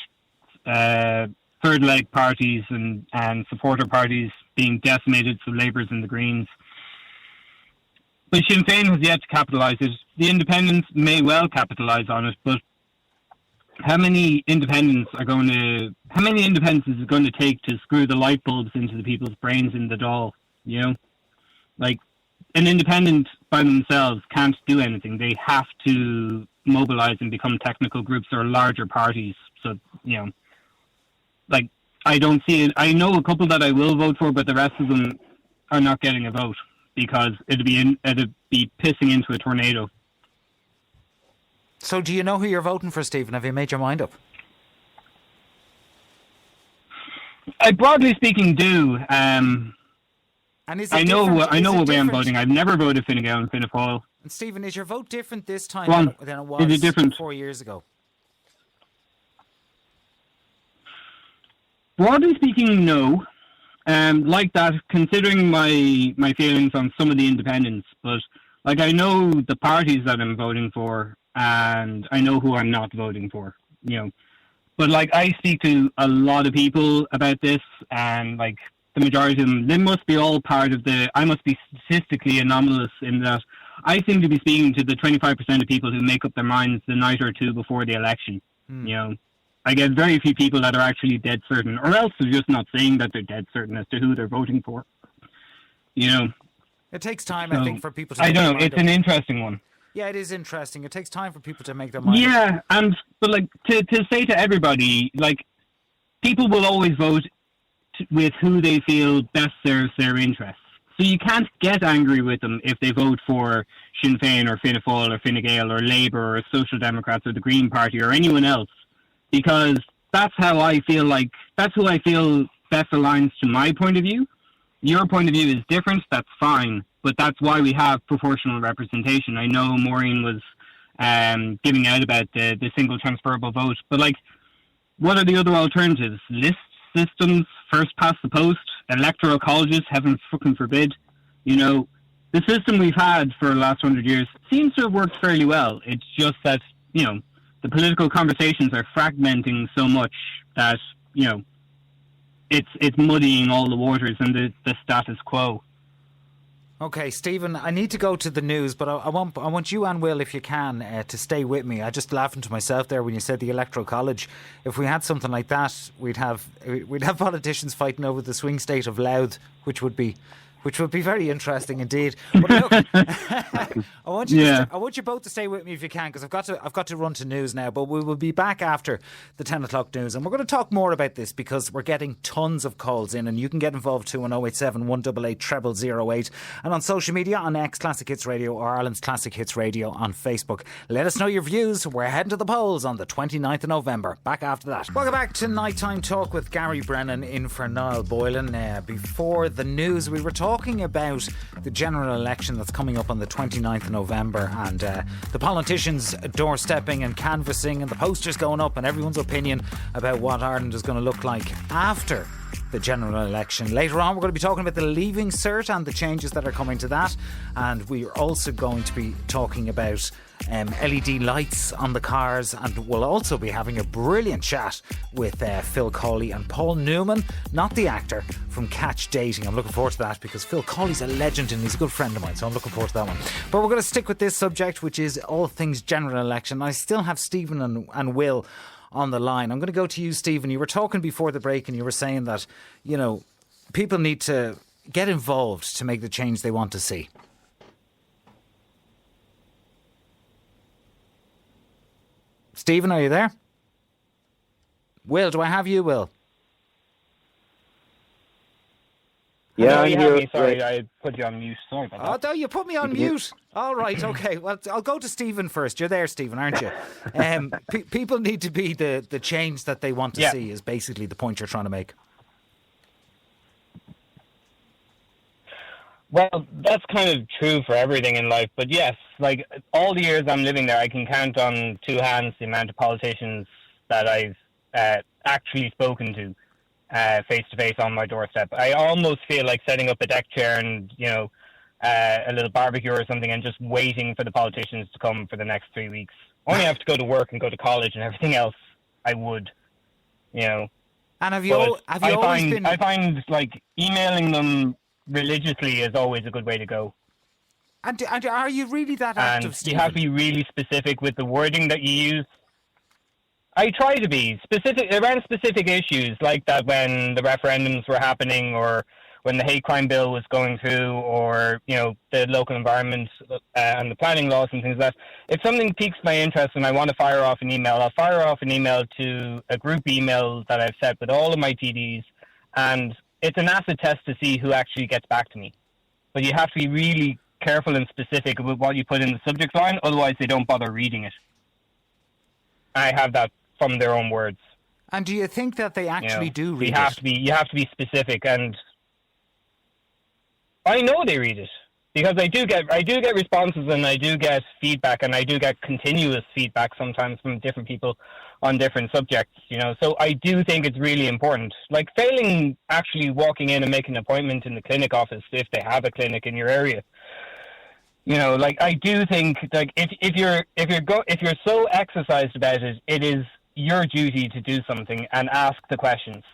third leg parties and supporter parties being decimated, so Labour's and the Greens. But Sinn Féin has yet to capitalise it. The independents may well capitalise on it, but how many independents is it going to take to screw the light bulbs into the people's brains in the Dáil? You know, like an independent by themselves can't do anything. They have to mobilise and become technical groups or larger parties. So, you know, like I don't see it. I know a couple that I will vote for, but the rest of them are not getting a vote because it'd be pissing into a tornado. So do you know who you're voting for, Stephen? Have you made your mind up? I broadly speaking do. And is it I know what way I'm different? voting. I've never voted Fine Gael and Fianna Fáil. And Stephen, is your vote different this time than it was Is it different? 4 years ago? Broadly speaking, no. Like that, considering my feelings on some of the independents, but like I know the parties that I'm voting for, and I know who I'm not voting for. You know, but like I speak to a lot of people about this, and like the majority of them, they must be all part of I must be statistically anomalous in that I seem to be speaking to the 25% of people who make up their minds the night or two before the election. You know, I get very few people that are actually dead certain, or else they're just not saying that they're dead certain as to who they're voting for. You know, it takes time, I think, for people to. I don't know. It's an interesting one. Yeah, it is interesting. It takes time for people to make their mind. Yeah, but like to say to everybody, like people will always vote with who they feel best serves their interests. So you can't get angry with them if they vote for Sinn Féin or Fianna Fáil or Fine Gael or Labour or Social Democrats or the Green Party or anyone else, because that's how I feel like, that's who I feel best aligns to my point of view. Your point of view is different, that's fine, but that's why we have proportional representation. I know Maureen was giving out about the single transferable vote, but like, what are the other alternatives? List systems, first past the post, electoral colleges, heaven fucking forbid. You know, the system we've had for the last 100 years seems to have worked fairly well. It's just that, you know, the political conversations are fragmenting so much that, you know, it's muddying all the waters and the status quo. Okay, Stephen, I need to go to the news, but I want you and Will, if you can, to stay with me. I just laughing to myself there when you said the Electoral College. If we had something like that, we'd have politicians fighting over the swing state of Louth, which would be very interesting indeed. But look, I want you both to stay with me if you can, because I've got to run to news now. But we will be back after the 10 o'clock news, and we're going to talk more about this because we're getting tons of calls in, and you can get involved too on 087 188 0008 and on social media on X Classic Hits Radio or Ireland's Classic Hits Radio on Facebook. Let us know your views. We're heading to the polls on the 29th of November. Back after that. Welcome back to Nighttime Talk with Gary Brennan in for Niall Boylan. Before the news, we were talking about the general election that's coming up on the 29th of November, and the politicians doorstepping and canvassing and the posters going up and everyone's opinion about what Ireland is going to look like after the general election. Later on, we're going to be talking about the Leaving Cert and the changes that are coming to that, and we are also going to be talking about LED lights on the cars, and we'll also be having a brilliant chat with Phil Cawley and Paul Newman, not the actor, from Catch Dating. I'm looking forward to that because Phil Cawley's a legend and he's a good friend of mine, so I'm looking forward to that one. But we're going to stick with this subject, which is all things general election. I still have Stephen and Will on the line. I'm going to go to you, Stephen. You were talking before the break and you were saying that, you know, people need to get involved to make the change they want to see. Stephen, are you there? Will, do I have you, Will? Yeah, you I'm have here. me. Sorry, I put you on mute. Sorry about that. Oh, you put me on mute. All right, okay. Well, I'll go to Stephen first. You're there, Stephen, aren't you? People need to be the change that they want to see is basically the point you're trying to make. Well, that's kind of true for everything in life. But yes, like all the years I'm living there, I can count on two hands the amount of politicians that I've actually spoken to face to face on my doorstep. I almost feel like setting up a deck chair and, a little barbecue or something and just waiting for the politicians to come for the next 3 weeks. Only have to go to work and go to college and everything else I would, And I find like emailing them religiously is always a good way to go. And are you really that active, And Stephen? you have to be really specific with the wording that you use. I try to be specific around specific issues like that when the referendums were happening or when the hate crime bill was going through or, the local environment and the planning laws and things like that. If something piques my interest and I want to fire off an email, I'll fire off an email to a group email that I've set with all of my TDs, and it's an acid test to see who actually gets back to me. But you have to be really careful and specific about what you put in the subject line, otherwise they don't bother reading it. I have that from their own words. And do you think that they actually do read it? You have to be specific, and I know they read it because I do get responses and I do get feedback and I do get continuous feedback sometimes from different people on different subjects, So I do think it's really important. Like failing actually walking in and making an appointment in the clinic office if they have a clinic in your area. I do think like if you're so exercised about it, it is your duty to do something and ask the questions.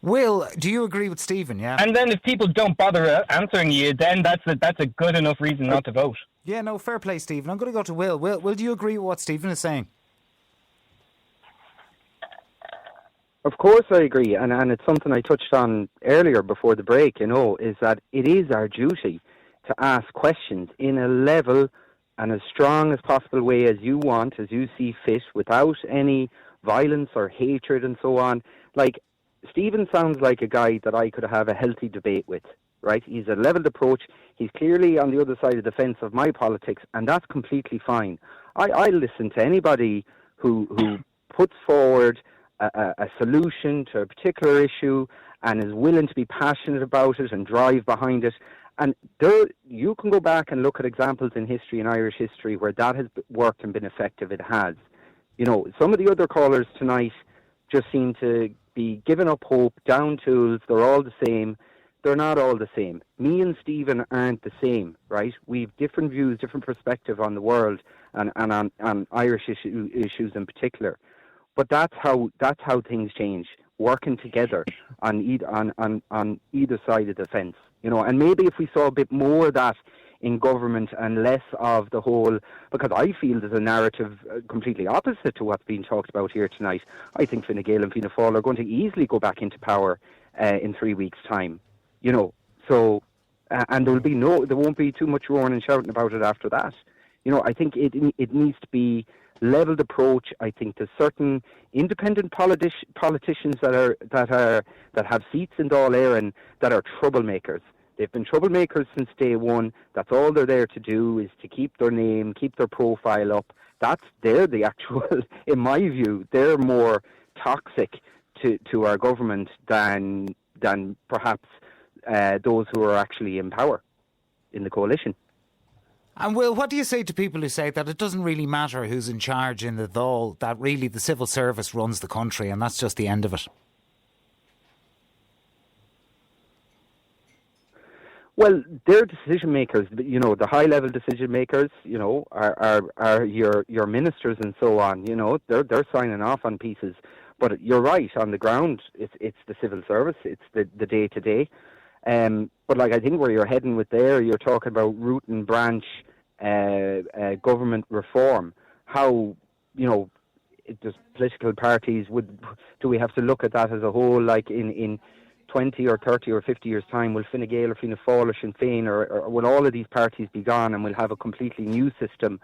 Will, do you agree with Stephen? Yeah. And then if people don't bother answering you, then that's a good enough reason not to vote. Yeah, no, fair play, Stephen. I'm going to go to Will. Will, do you agree with what Stephen is saying? Of course I agree, and it's something I touched on earlier before the break, is that it is our duty to ask questions in a level and as strong as possible way as you want, as you see fit, without any violence or hatred and so on. Like, Stephen sounds like a guy that I could have a healthy debate with, right? He's a levelled approach. He's clearly on the other side of the fence of my politics, and that's completely fine. I listen to anybody who puts forward a solution to a particular issue and is willing to be passionate about it and drive behind it. And you can go back and look at examples in history, in Irish history, where that has worked and been effective. It has. Some of the other callers tonight just seem to be giving up hope, down tools, they're all the same. They're not all the same. Me and Stephen aren't the same, right? We've different views, different perspective on the world and on Irish issues in particular. But that's how things change, working together on either side of the fence. And maybe if we saw a bit more of that in government and less of the whole, because I feel there's a narrative completely opposite to what's being talked about here tonight. I think Fine Gael and Fianna Fáil are going to easily go back into power in 3 weeks' time. So and there won't be too much roaring and shouting about it after that. I think it needs to be levelled approach. I think there's certain independent politicians that have seats in Dáil Éireann that are troublemakers. They've been troublemakers since day one. That's all they're there to do, is to keep their name, keep their profile up. They're the actual, in my view, they're more toxic to our government than perhaps those who are actually in power in the coalition. And Will, what do you say to people who say that it doesn't really matter who's in charge in the Dáil, that really the civil service runs the country and that's just the end of it? Well, they're decision makers, the high level decision makers, are your ministers and so on, they're signing off on pieces. But you're right, on the ground, it's the civil service, it's the day to day. But I think where you're heading with there, you're talking about root and branch government reform. How, does political parties, do we have to look at that as a whole, like in 20 or 30 or 50 years' time, will Fine Gael or Fianna Fáil or Sinn Féin or will all of these parties be gone and we'll have a completely new system?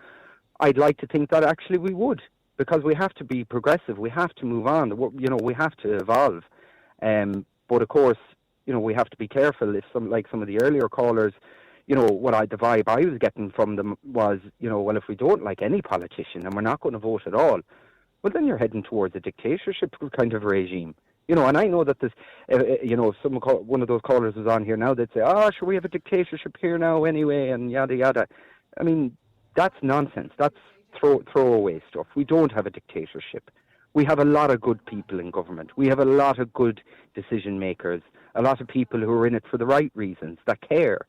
I'd like to think that actually we would, because we have to be progressive, we have to move on, we have to evolve. But of course, we have to be careful. If some of the earlier callers, the vibe I was getting from them was, well, if we don't like any politician and we're not going to vote at all, well, then you're heading towards a dictatorship kind of regime. And I know that this, one of those callers was on here now, they'd say, we have a dictatorship here now anyway, and yada, yada. I mean, that's nonsense. That's throwaway stuff. We don't have a dictatorship. We have a lot of good people in government. We have a lot of good decision makers, a lot of people who are in it for the right reasons, that care.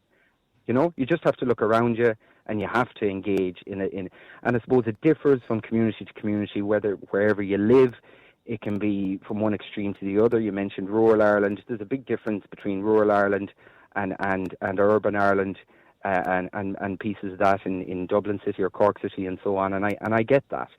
You just have to look around you, and you have to engage in it. And I suppose it differs from community to community, wherever you live. It can be from one extreme to the other. You mentioned rural Ireland. There's a big difference between rural Ireland and urban Ireland, and pieces of that in Dublin City or Cork City and so on. And I get that.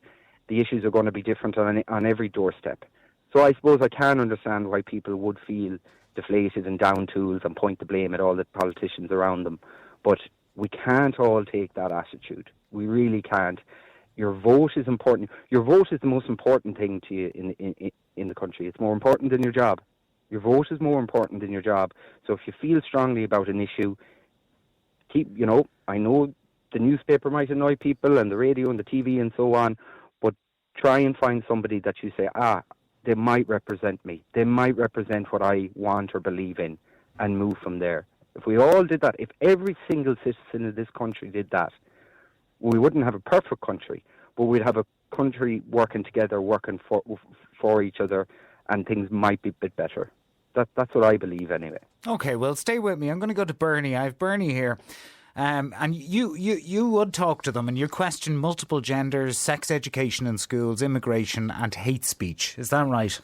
The issues are going to be different on every doorstep. So I suppose I can understand why people would feel deflated and down tools and point the blame at all the politicians around them. But we can't all take that attitude. We really can't. Your vote is important. Your vote is the most important thing to you in the country. It's more important than your job. Your vote is more important than your job. So if you feel strongly about an issue, I know the newspaper might annoy people and the radio and the TV and so on, but try and find somebody that you say, they might represent me. They might represent what I want or believe in, and move from there. If we all did that, if every single citizen of this country did that, we wouldn't have a perfect country, but we'd have a country working together, working for each other, and things might be a bit better. That's what I believe anyway. Okay, well, stay with me. I'm going to go to Bernie. I have Bernie here. And you would talk to them and you question multiple genders, sex education in schools, immigration and hate speech. Is that right?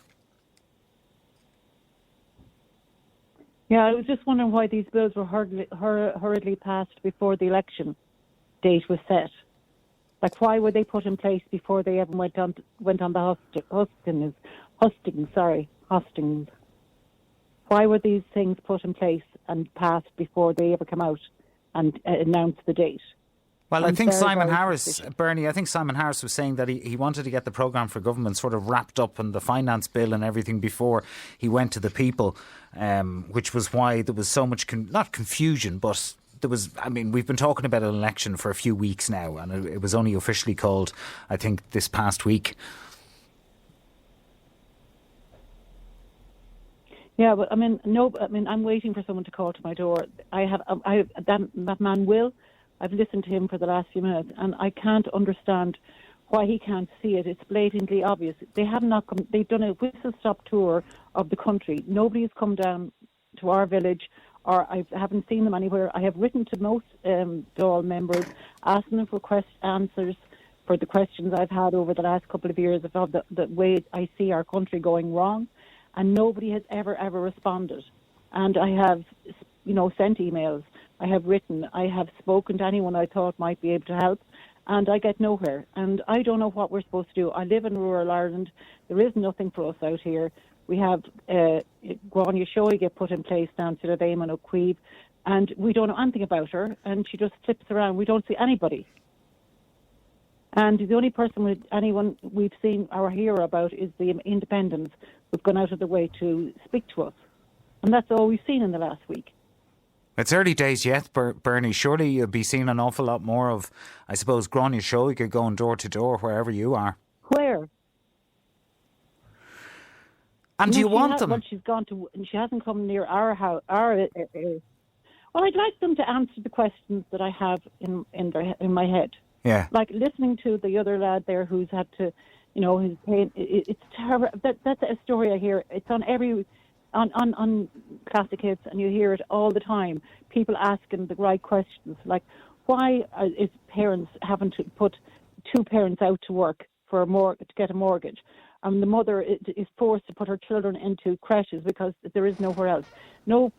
Yeah, I was just wondering why these bills were hurriedly passed before the election date was set. Like, why were they put in place before they ever went on the hustings? Why were these things put in place and passed before they ever come out and announced the date? Well, I think Simon Harris, Bernie, I think Simon Harris was saying that he wanted to get the programme for government sort of wrapped up in the finance bill and everything before he went to the people, which was why there was so much, not confusion, but there was, we've been talking about an election for a few weeks now, and it was only officially called, I think, this past week. Yeah, but I'm waiting for someone to call to my door. That man Will. I've listened to him for the last few minutes, and I can't understand why he can't see it. It's blatantly obvious. They have not come. They've done a whistle-stop tour of the country. Nobody's come down to our village, or I haven't seen them anywhere. I have written to most Dáil members, asking them for answers for the questions I've had over the last couple of years about the way I see our country going wrong, and nobody has ever responded. And I have, sent emails. I have written, I have spoken to anyone I thought might be able to help, and I get nowhere. And I don't know what we're supposed to do. I live in rural Ireland. There is nothing for us out here. We have Gráinne Sheoige get put in place down to the Eamon O'Queeve, and we don't know anything about her, and she just flips around. We don't see anybody. And the only person anyone we've seen or hear about is the independents who've gone out of their way to speak to us. And that's all we've seen in the last week. It's early days yet, Bernie. Surely you'll be seeing an awful lot more of, I suppose, Gráinne Sheoige going door to door wherever you are. Where? And do you want them? Well, she's gone to. She hasn't come near our house. Well, I'd like them to answer the questions that I have in my head. Yeah. Like listening to the other lad there who's had to, his pain. It's terrible. That's a story I hear. It's on on Classic Hits, and you hear it all the time. People asking the right questions, like why is parents having to put two parents out to work to get a mortgage? The mother is forced to put her children into creches because there is nowhere else. No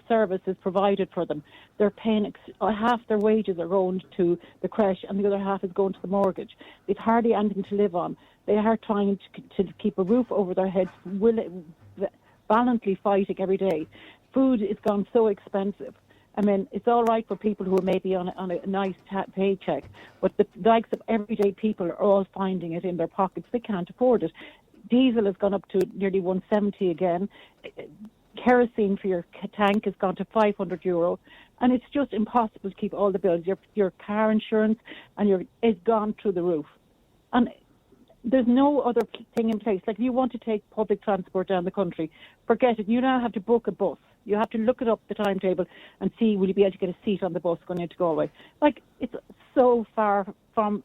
service is provided for them. They're paying half their wages are going to the creche, and the other half is going to the mortgage. They've hardly anything to live on. They are trying to keep a roof over their heads, valiantly fighting every day. Food has gone so expensive. It's all right for people who are maybe on a nice paycheck, but the likes of everyday people are all finding it in their pockets. They can't afford it. Diesel has gone up to nearly 170 again. kerosene for your tank has gone to €500, and it's just impossible to keep all the bills. Your car insurance is gone through the roof, and there's no other thing in place. Like, if you want to take public transport down the country, forget it. You now have to book a bus. You have to look it up, the timetable, and see will you be able to get a seat on the bus going into Galway. Like, it's so far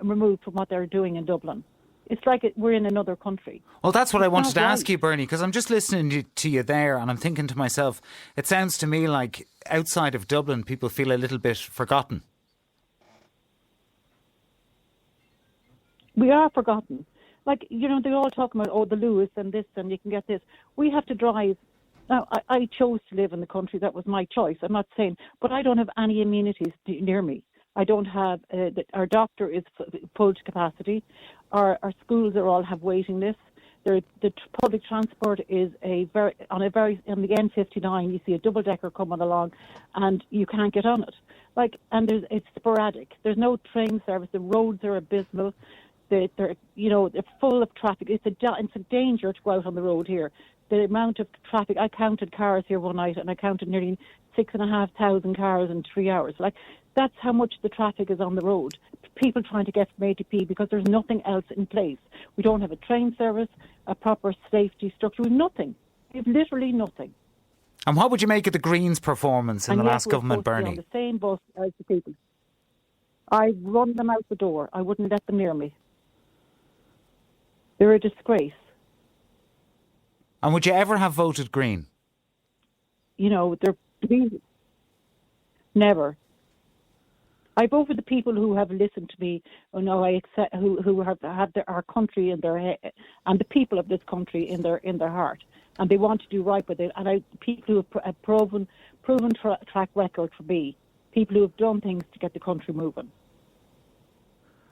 removed from what they're doing in Dublin. It's like we're in another country. Well, that's what I wanted to ask right. you, Bernie, because I'm just listening to you there and I'm thinking to myself, it sounds to me like outside of Dublin, people feel a little bit forgotten. We are forgotten. Like, they're all talking about, the Lewis and this, and you can get this. We have to drive. Now, I chose to live in the country. That was my choice. I'm not saying, but I don't have any amenities near me. I don't have, our doctor is full to capacity. Our schools have waiting lists. The public transport is on the N59, you see a double-decker coming along and you can't get on it. It's sporadic. There's no train service. The roads are abysmal. They're full of traffic. It's a danger to go out on the road here. The amount of traffic, I counted cars here one night and I counted nearly 6,500 cars in 3 hours. That's how much the traffic is on the road. People trying to get from A to B because there's nothing else in place. We don't have a train service, a proper safety structure. We have nothing. We have literally nothing. And what would you make of the Greens' performance in the last government, Bernie? On the same bus as the people. I'd run them out the door. I wouldn't let them near me. They're a disgrace. And would you ever have voted Green? Never. I vote for the people who have listened to me, who have our country in their head, and the people of this country in their heart, and they want to do right with it. And people who have proven track record for me, people who have done things to get the country moving.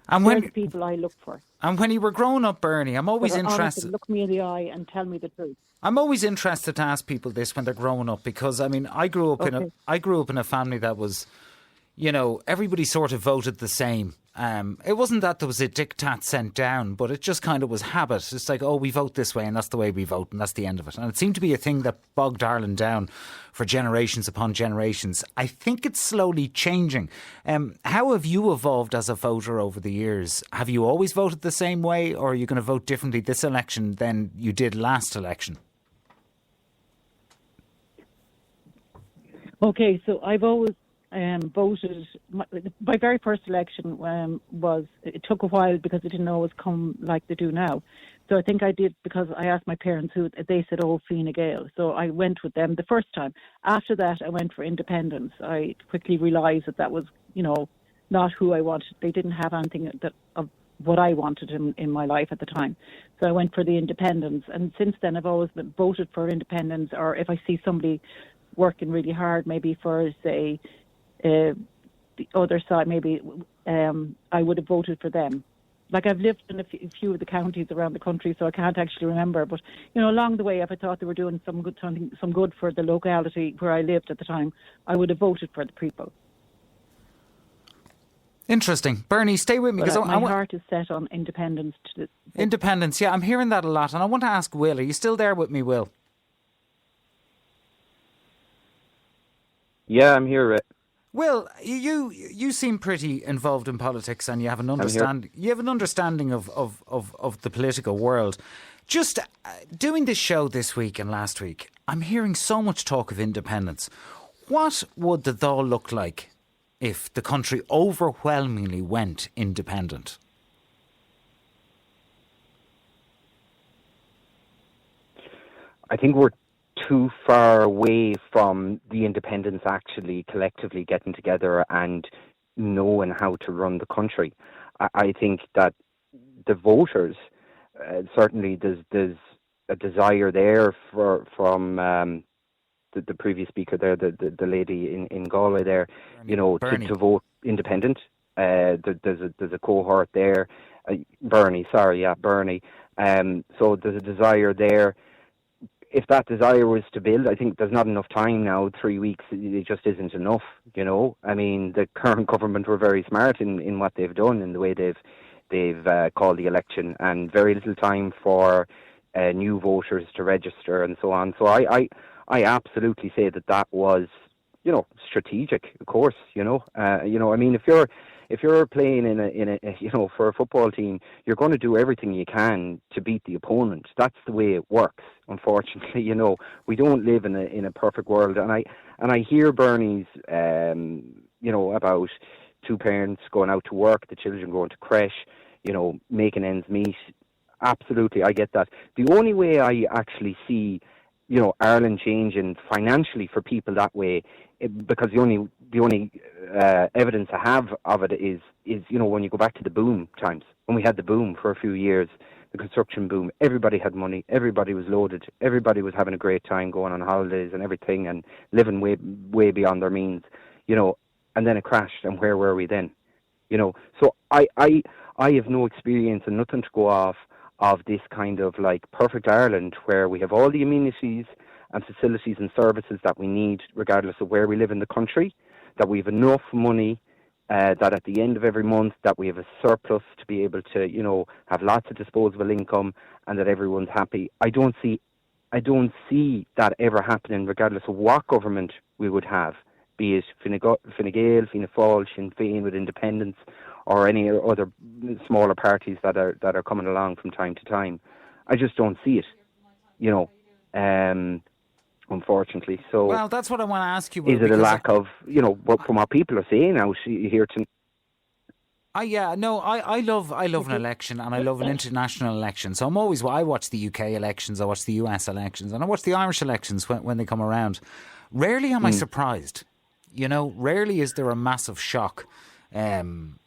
And They're the people I look for. And when you were growing up, Bernie, I'm always interested. Look me in the eye and tell me the truth. I'm always interested to ask people this when they're growing up, because I grew up in a family that was, everybody sort of voted the same. It wasn't that there was a diktat sent down, but it just kind of was habit. It's like, we vote this way and that's the way we vote and that's the end of it. And it seemed to be a thing that bogged Ireland down for generations upon generations. I think it's slowly changing. How have you evolved as a voter over the years? Have you always voted the same way, or are you going to vote differently this election than you did last election? Okay, so I've always voted. My very first election it took a while because it didn't always come like they do now. So I think I did because I asked my parents who they said, Fine Gael. So I went with them the first time. After that, I went for independence. I quickly realised that was, not who I wanted. They didn't have anything of what I wanted in my life at the time. So I went for the independence. And since then, I've always voted for independence, or if I see somebody working really hard, maybe for, say, the other side, maybe I would have voted for them. I've lived in a few of the counties around the country, so I can't actually remember. But along the way, if I thought they were doing some good for the locality where I lived at the time, I would have voted for the people. Interesting, Bernie. Stay with me, because my heart is set on independence. Independence, yeah, I'm hearing that a lot, and I want to ask Will. Are you still there with me, Will? Yeah, I'm here, Rick. Will, you seem pretty involved in politics, and you have an understanding. You have an understanding of the political world. Just doing this show this week and last week, I'm hearing so much talk of independence. What would the Dáil look like if the country overwhelmingly went independent? I think we're too far away from the independents actually collectively getting together and knowing how to run the country. I think that the voters, certainly there's a desire there from the previous speaker there, the lady in Galway there, to vote independent. There's a cohort there, Bernie. So there's a desire there. If that desire was to build, I think there's not enough time now. 3 weeks, it just isn't enough, I mean, the current government were very smart in what they've done, in the way they've called the election, and very little time for new voters to register and so on. So I absolutely say that was, strategic, of course. I mean, if you're playing in a for a football team, you're going to do everything you can to beat the opponent. That's the way it works. Unfortunately, we don't live in a perfect world, and I hear Bernie's, about two parents going out to work, the children going to creche, making ends meet. Absolutely, I get that. The only way I actually see, Ireland changing financially for people that way, because the only evidence I have of it is when you go back to the boom times, when we had the boom for a few years, the construction boom, everybody had money, everybody was loaded, everybody was having a great time going on holidays and everything and living way beyond their means, and then it crashed, and where were we then? So I have no experience and nothing to go off of this kind of like perfect Ireland where we have all the amenities and facilities and services that we need regardless of where we live in the country, that we have enough money, that at the end of every month that we have a surplus to be able to, have lots of disposable income and that everyone's happy. I don't see that ever happening regardless of what government we would have, be it Fine Gael, Fianna Fáil, Sinn Féin with independence, or any other smaller parties that are coming along from time to time. I just don't see it, unfortunately. So, well, that's what I want to ask you. Is it a lack of, from what people are saying out here to? I love an election, and I love an international election. So I watch the UK elections, I watch the US elections, and I watch the Irish elections when they come around. Rarely am I surprised. Rarely is there a massive shock.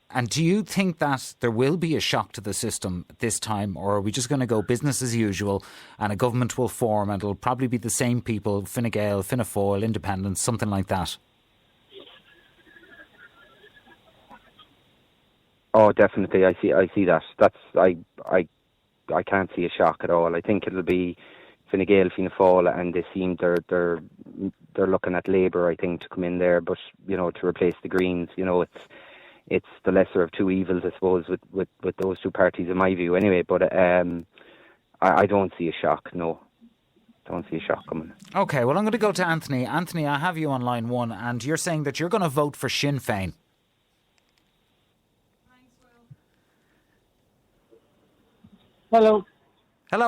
And do you think that there will be a shock to the system this time, or are we just going to go business as usual and a government will form and it'll probably be the same people, Fine Gael, Fianna Fáil, Independents, something like that? Oh, definitely. I see that. I can't see a shock at all. I think it'll be Fine Gael, Fianna Fáil, and they seem they're looking at Labour, I think, to come in there, but to replace the Greens. It's the lesser of two evils, I suppose, with those two parties, in my view, anyway. But I don't see a shock. No, don't see a shock coming. Okay, well, I'm going to go to Anthony. Anthony, I have you on line one, and you're saying that you're going to vote for Sinn Féin. Hello,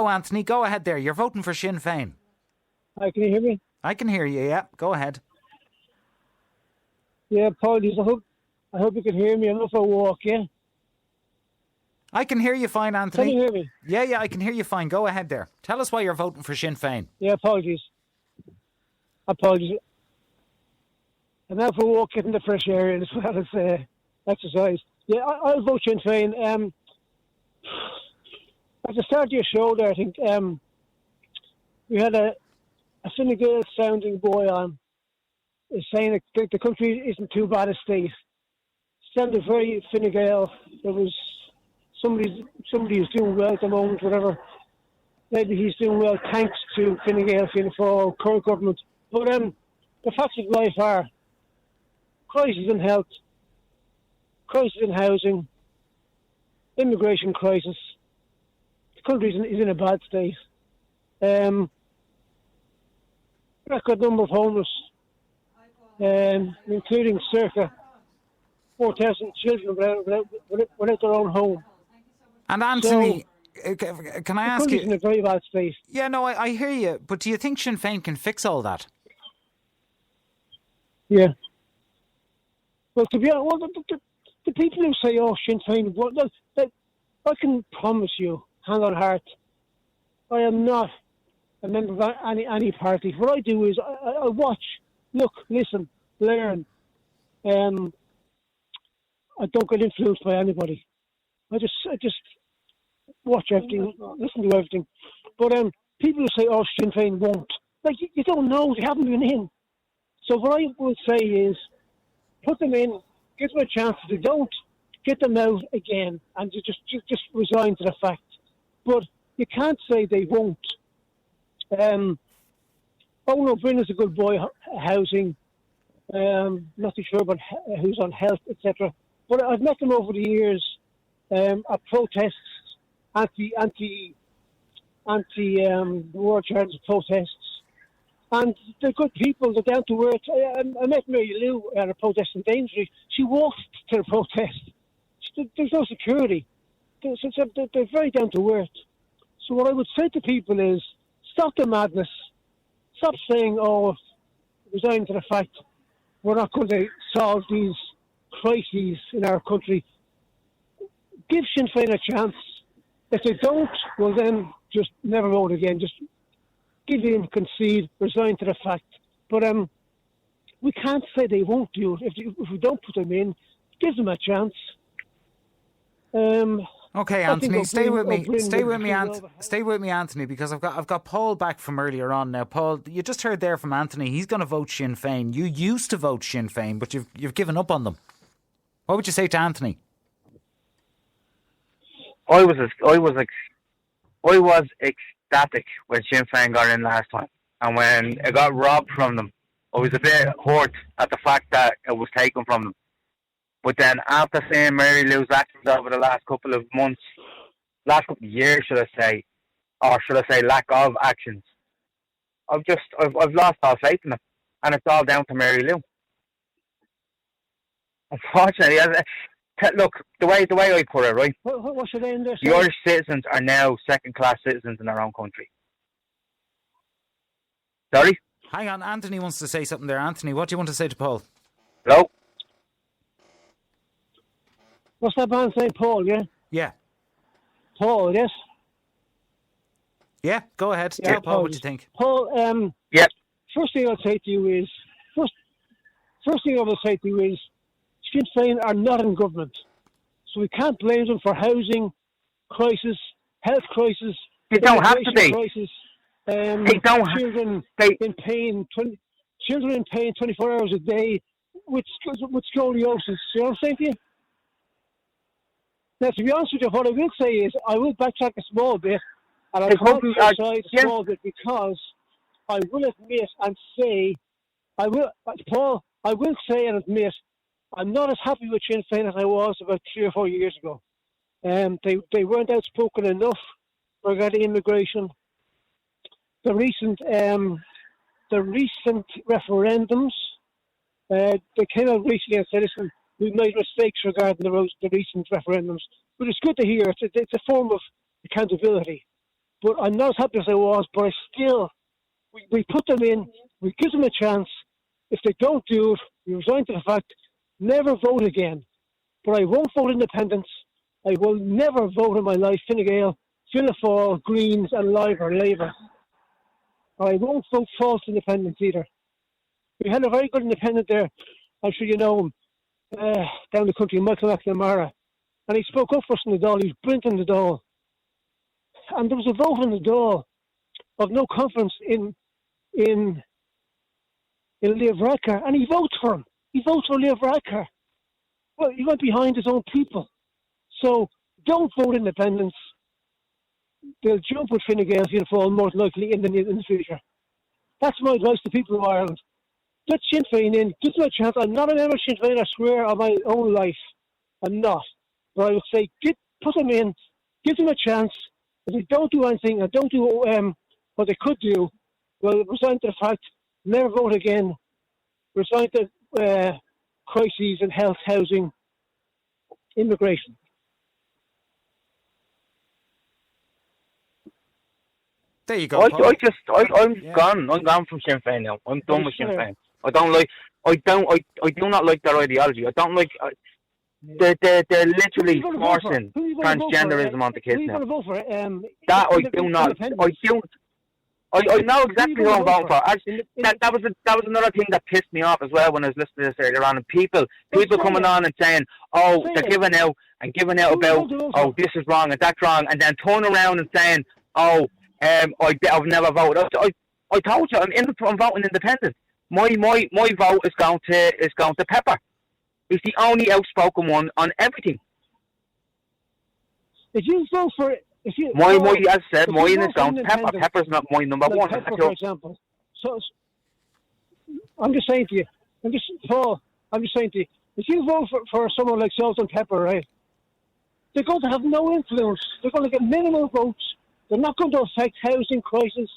Anthony. Go ahead there. You're voting for Sinn Féin. Hi, can you hear me? I can hear you, yeah. Go ahead. Yeah, apologies. I hope you can hear me. I'm off a walk, yeah? I can hear you fine, Anthony. Can you hear me? Yeah, I can hear you fine. Go ahead there. Tell us why you're voting for Sinn Féin. Yeah, apologies. I'm out for a walk, getting the fresh air in as well as exercise. Yeah, I'll vote Sinn Féin. At the start of your show there, I think we had a Fine Gael sounding boy on saying that the country isn't too bad a state. Sounded very Fine Gael. There was somebody who's doing well at the moment, whatever. Maybe he's doing well thanks to Fine Gael, Fianna Fáil, current government. But the facts of life are crisis in health, crisis in housing, immigration crisis. The country is in a bad state. Record number of homeless, including circa 4,000 children without their own home. And Anthony, can I ask you? The country's in a very bad state. Yeah, no, I hear you. But do you think Sinn Féin can fix all that? Yeah. Well, to be honest, the people who say, "Oh, Sinn Féin," I can promise you, hand on heart, I am not a member of any party. What I do is I watch, look, listen, learn. I don't get influenced by anybody. I just watch everything, listen to everything. But people who say, "Oh, Sinn Féin won't," like you don't know, they haven't been in. So what I would say is, put them in, give them a chance. If they don't, get them out again, and you just resign to the fact. But you can't say they won't. Owen Brennan a good boy, housing. Not too sure about who's on health, etc. But I've met them over the years at protests, anti World Charities protests, And they're good people, they're down to earth. I met Mary Lou at a protest in Daintree. She walked to the protest. There's no security. They're very down to earth. So what I would say to people is, stop the madness. Stop saying, resign to the fact we're not going to solve these crises in our country. Give Sinn Féin a chance. If they don't, well then just never vote again. Just give in, concede, resign to the fact. But we can't say they won't do it. If we don't put them in, give them a chance. Okay, Anthony, stay with me, Anthony, because I've got Paul back from earlier on now. Paul, you just heard there from Anthony. He's going to vote Sinn Féin. You used to vote Sinn Féin, but you've given up on them. What would you say to Anthony? I was ecstatic when Sinn Féin got in last time, and when it got robbed from them, I was a bit hurt at the fact that it was taken from them. But then after seeing Mary Lou's actions over the last couple of months, last couple of years, should I say lack of actions, I've lost all faith in them, and it's all down to Mary Lou. Unfortunately, look, the way I put it, right? What should I end there? The Irish citizens are now second-class citizens in their own country. Sorry? Hang on, Anthony wants to say something there. Anthony, what do you want to say to Paul? Hello? What's that man saying, Paul, yeah? Yeah. Paul, yes? Yeah, go ahead. Tell Paul what you think. Paul, yeah. First thing I will say to you is Sinn Féin are not in government. So we can't blame them for housing crisis, health crisis, they don't have to be. Crisis, they don't children in pain 24 hours a day with scoliosis. You know what I'm saying to you? Now, to be honest with you, what I will say is I will backtrack a small bit, and I'll come aside a small bit, because I will admit and say, Paul, I will say and admit, I'm not as happy with Sinn Féin as I was about 3 or 4 years ago. They weren't outspoken enough regarding immigration. The recent referendums, they came out recently and said, listen, we made mistakes regarding the recent referendums. But it's good to hear. It's a form of accountability. But I'm not as happy as I was, but I still, we put them in, we give them a chance. If they don't do it, we resign to the fact, never vote again. But I won't vote independence. I will never vote in my life Fine Gael, Fianna Fáil, Greens and Labour. I won't vote false independence either. We had a very good independent there. I'm sure you know him. Down the country, Michael McNamara. And he spoke up for us in the Dáil. He was brilliant in the Dáil. And there was a vote in the Dáil of no confidence in Leo Varadkar, and he votes for him. He votes for Leo Varadkar. Well, he went behind his own people. So don't vote independence. They'll jump with Fine Gael, Fianna Fáil, more likely in the future. That's my advice to people of Ireland. Get Sinn Féin in, give them a chance. I'm not a member of Sinn Féin, I swear, on my own life. I'm not. But I would say, put them in, give them a chance. If they don't do anything, and don't do what they could do, well, resign to the fact, never vote again, resign to crises in health, housing, immigration. There you go. I'm gone from Sinn Féin now. I'm done with Sinn Féin. I do not like their ideology. I don't like. They're literally forcing transgenderism onto kids now. That I do not. I know exactly who I'm voting for. That was another thing that pissed me off as well when I was listening to this earlier on. And people coming on and saying, they're giving out about, this is wrong and that's wrong, and then turn around and saying, I've never voted. I told you I'm voting independent. My vote is going to Pepper. He's the only outspoken one on everything. If you vote for it, as I said, mine is going to Pepper. Pepper's not my number one. Pepper, for example. So I'm just saying to you, Paul, if you vote for someone like Salt and Pepper, right, they're going to have no influence. They're going to get minimal votes. They're not going to affect housing crisis,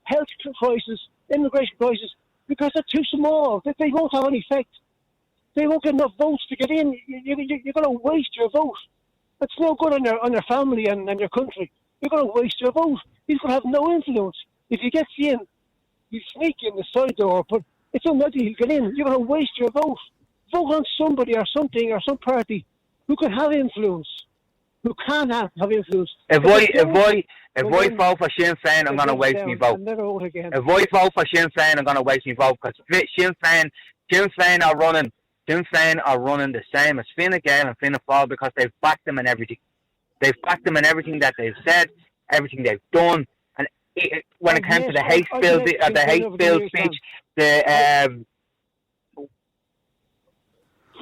health crisis, immigration crisis because they're too small. They won't have any effect. They won't get enough votes to get in. You're going to waste your vote. It's no good on your family and your country. You're going to waste your vote. He's going to have no influence. If he gets in, you sneak in the side door, but it's unlikely he'll get in. You're going to waste your vote. Vote on somebody or something or some party who can have influence, who can have influence. If I vote for Sinn Féin, I'm going to waste my vote. If I vote for Sinn Féin, I'm going to waste my vote because Sinn Féin are running the same as Fine Gael and Fianna Fáil because they've backed them in everything. They've backed them in everything that they've said, everything they've done. And when it came to the hate bill speech,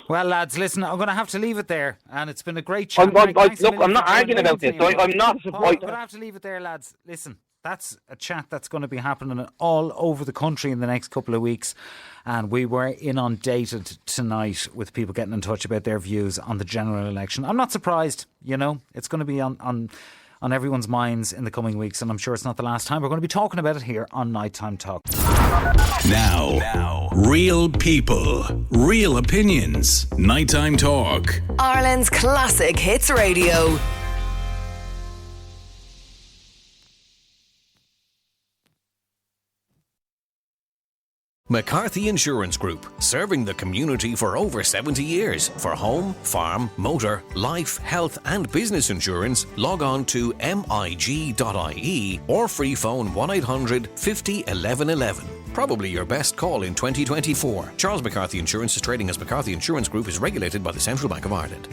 Well, lads, listen, I'm going to have to leave it there, and it's been a great chat. I'm not arguing about this. I'm not. I'm going to have to leave it there, lads. Listen, that's a chat that's going to be happening all over the country in the next couple of weeks, and we were inundated tonight with people getting in touch about their views on the general election. I'm not surprised, it's going to be on everyone's minds in the coming weeks, and I'm sure it's not the last time we're going to be talking about it here on Nighttime Talk. Now, real people, real opinions. Nighttime Talk. Ireland's classic hits radio. McCarthy Insurance Group, serving the community for over 70 years. For home, farm, motor, life, health and business insurance, log on to mig.ie or free phone 1800 50 11 11. Probably your best call in 2024. Charles McCarthy Insurance is trading as McCarthy Insurance Group is regulated by the Central Bank of Ireland.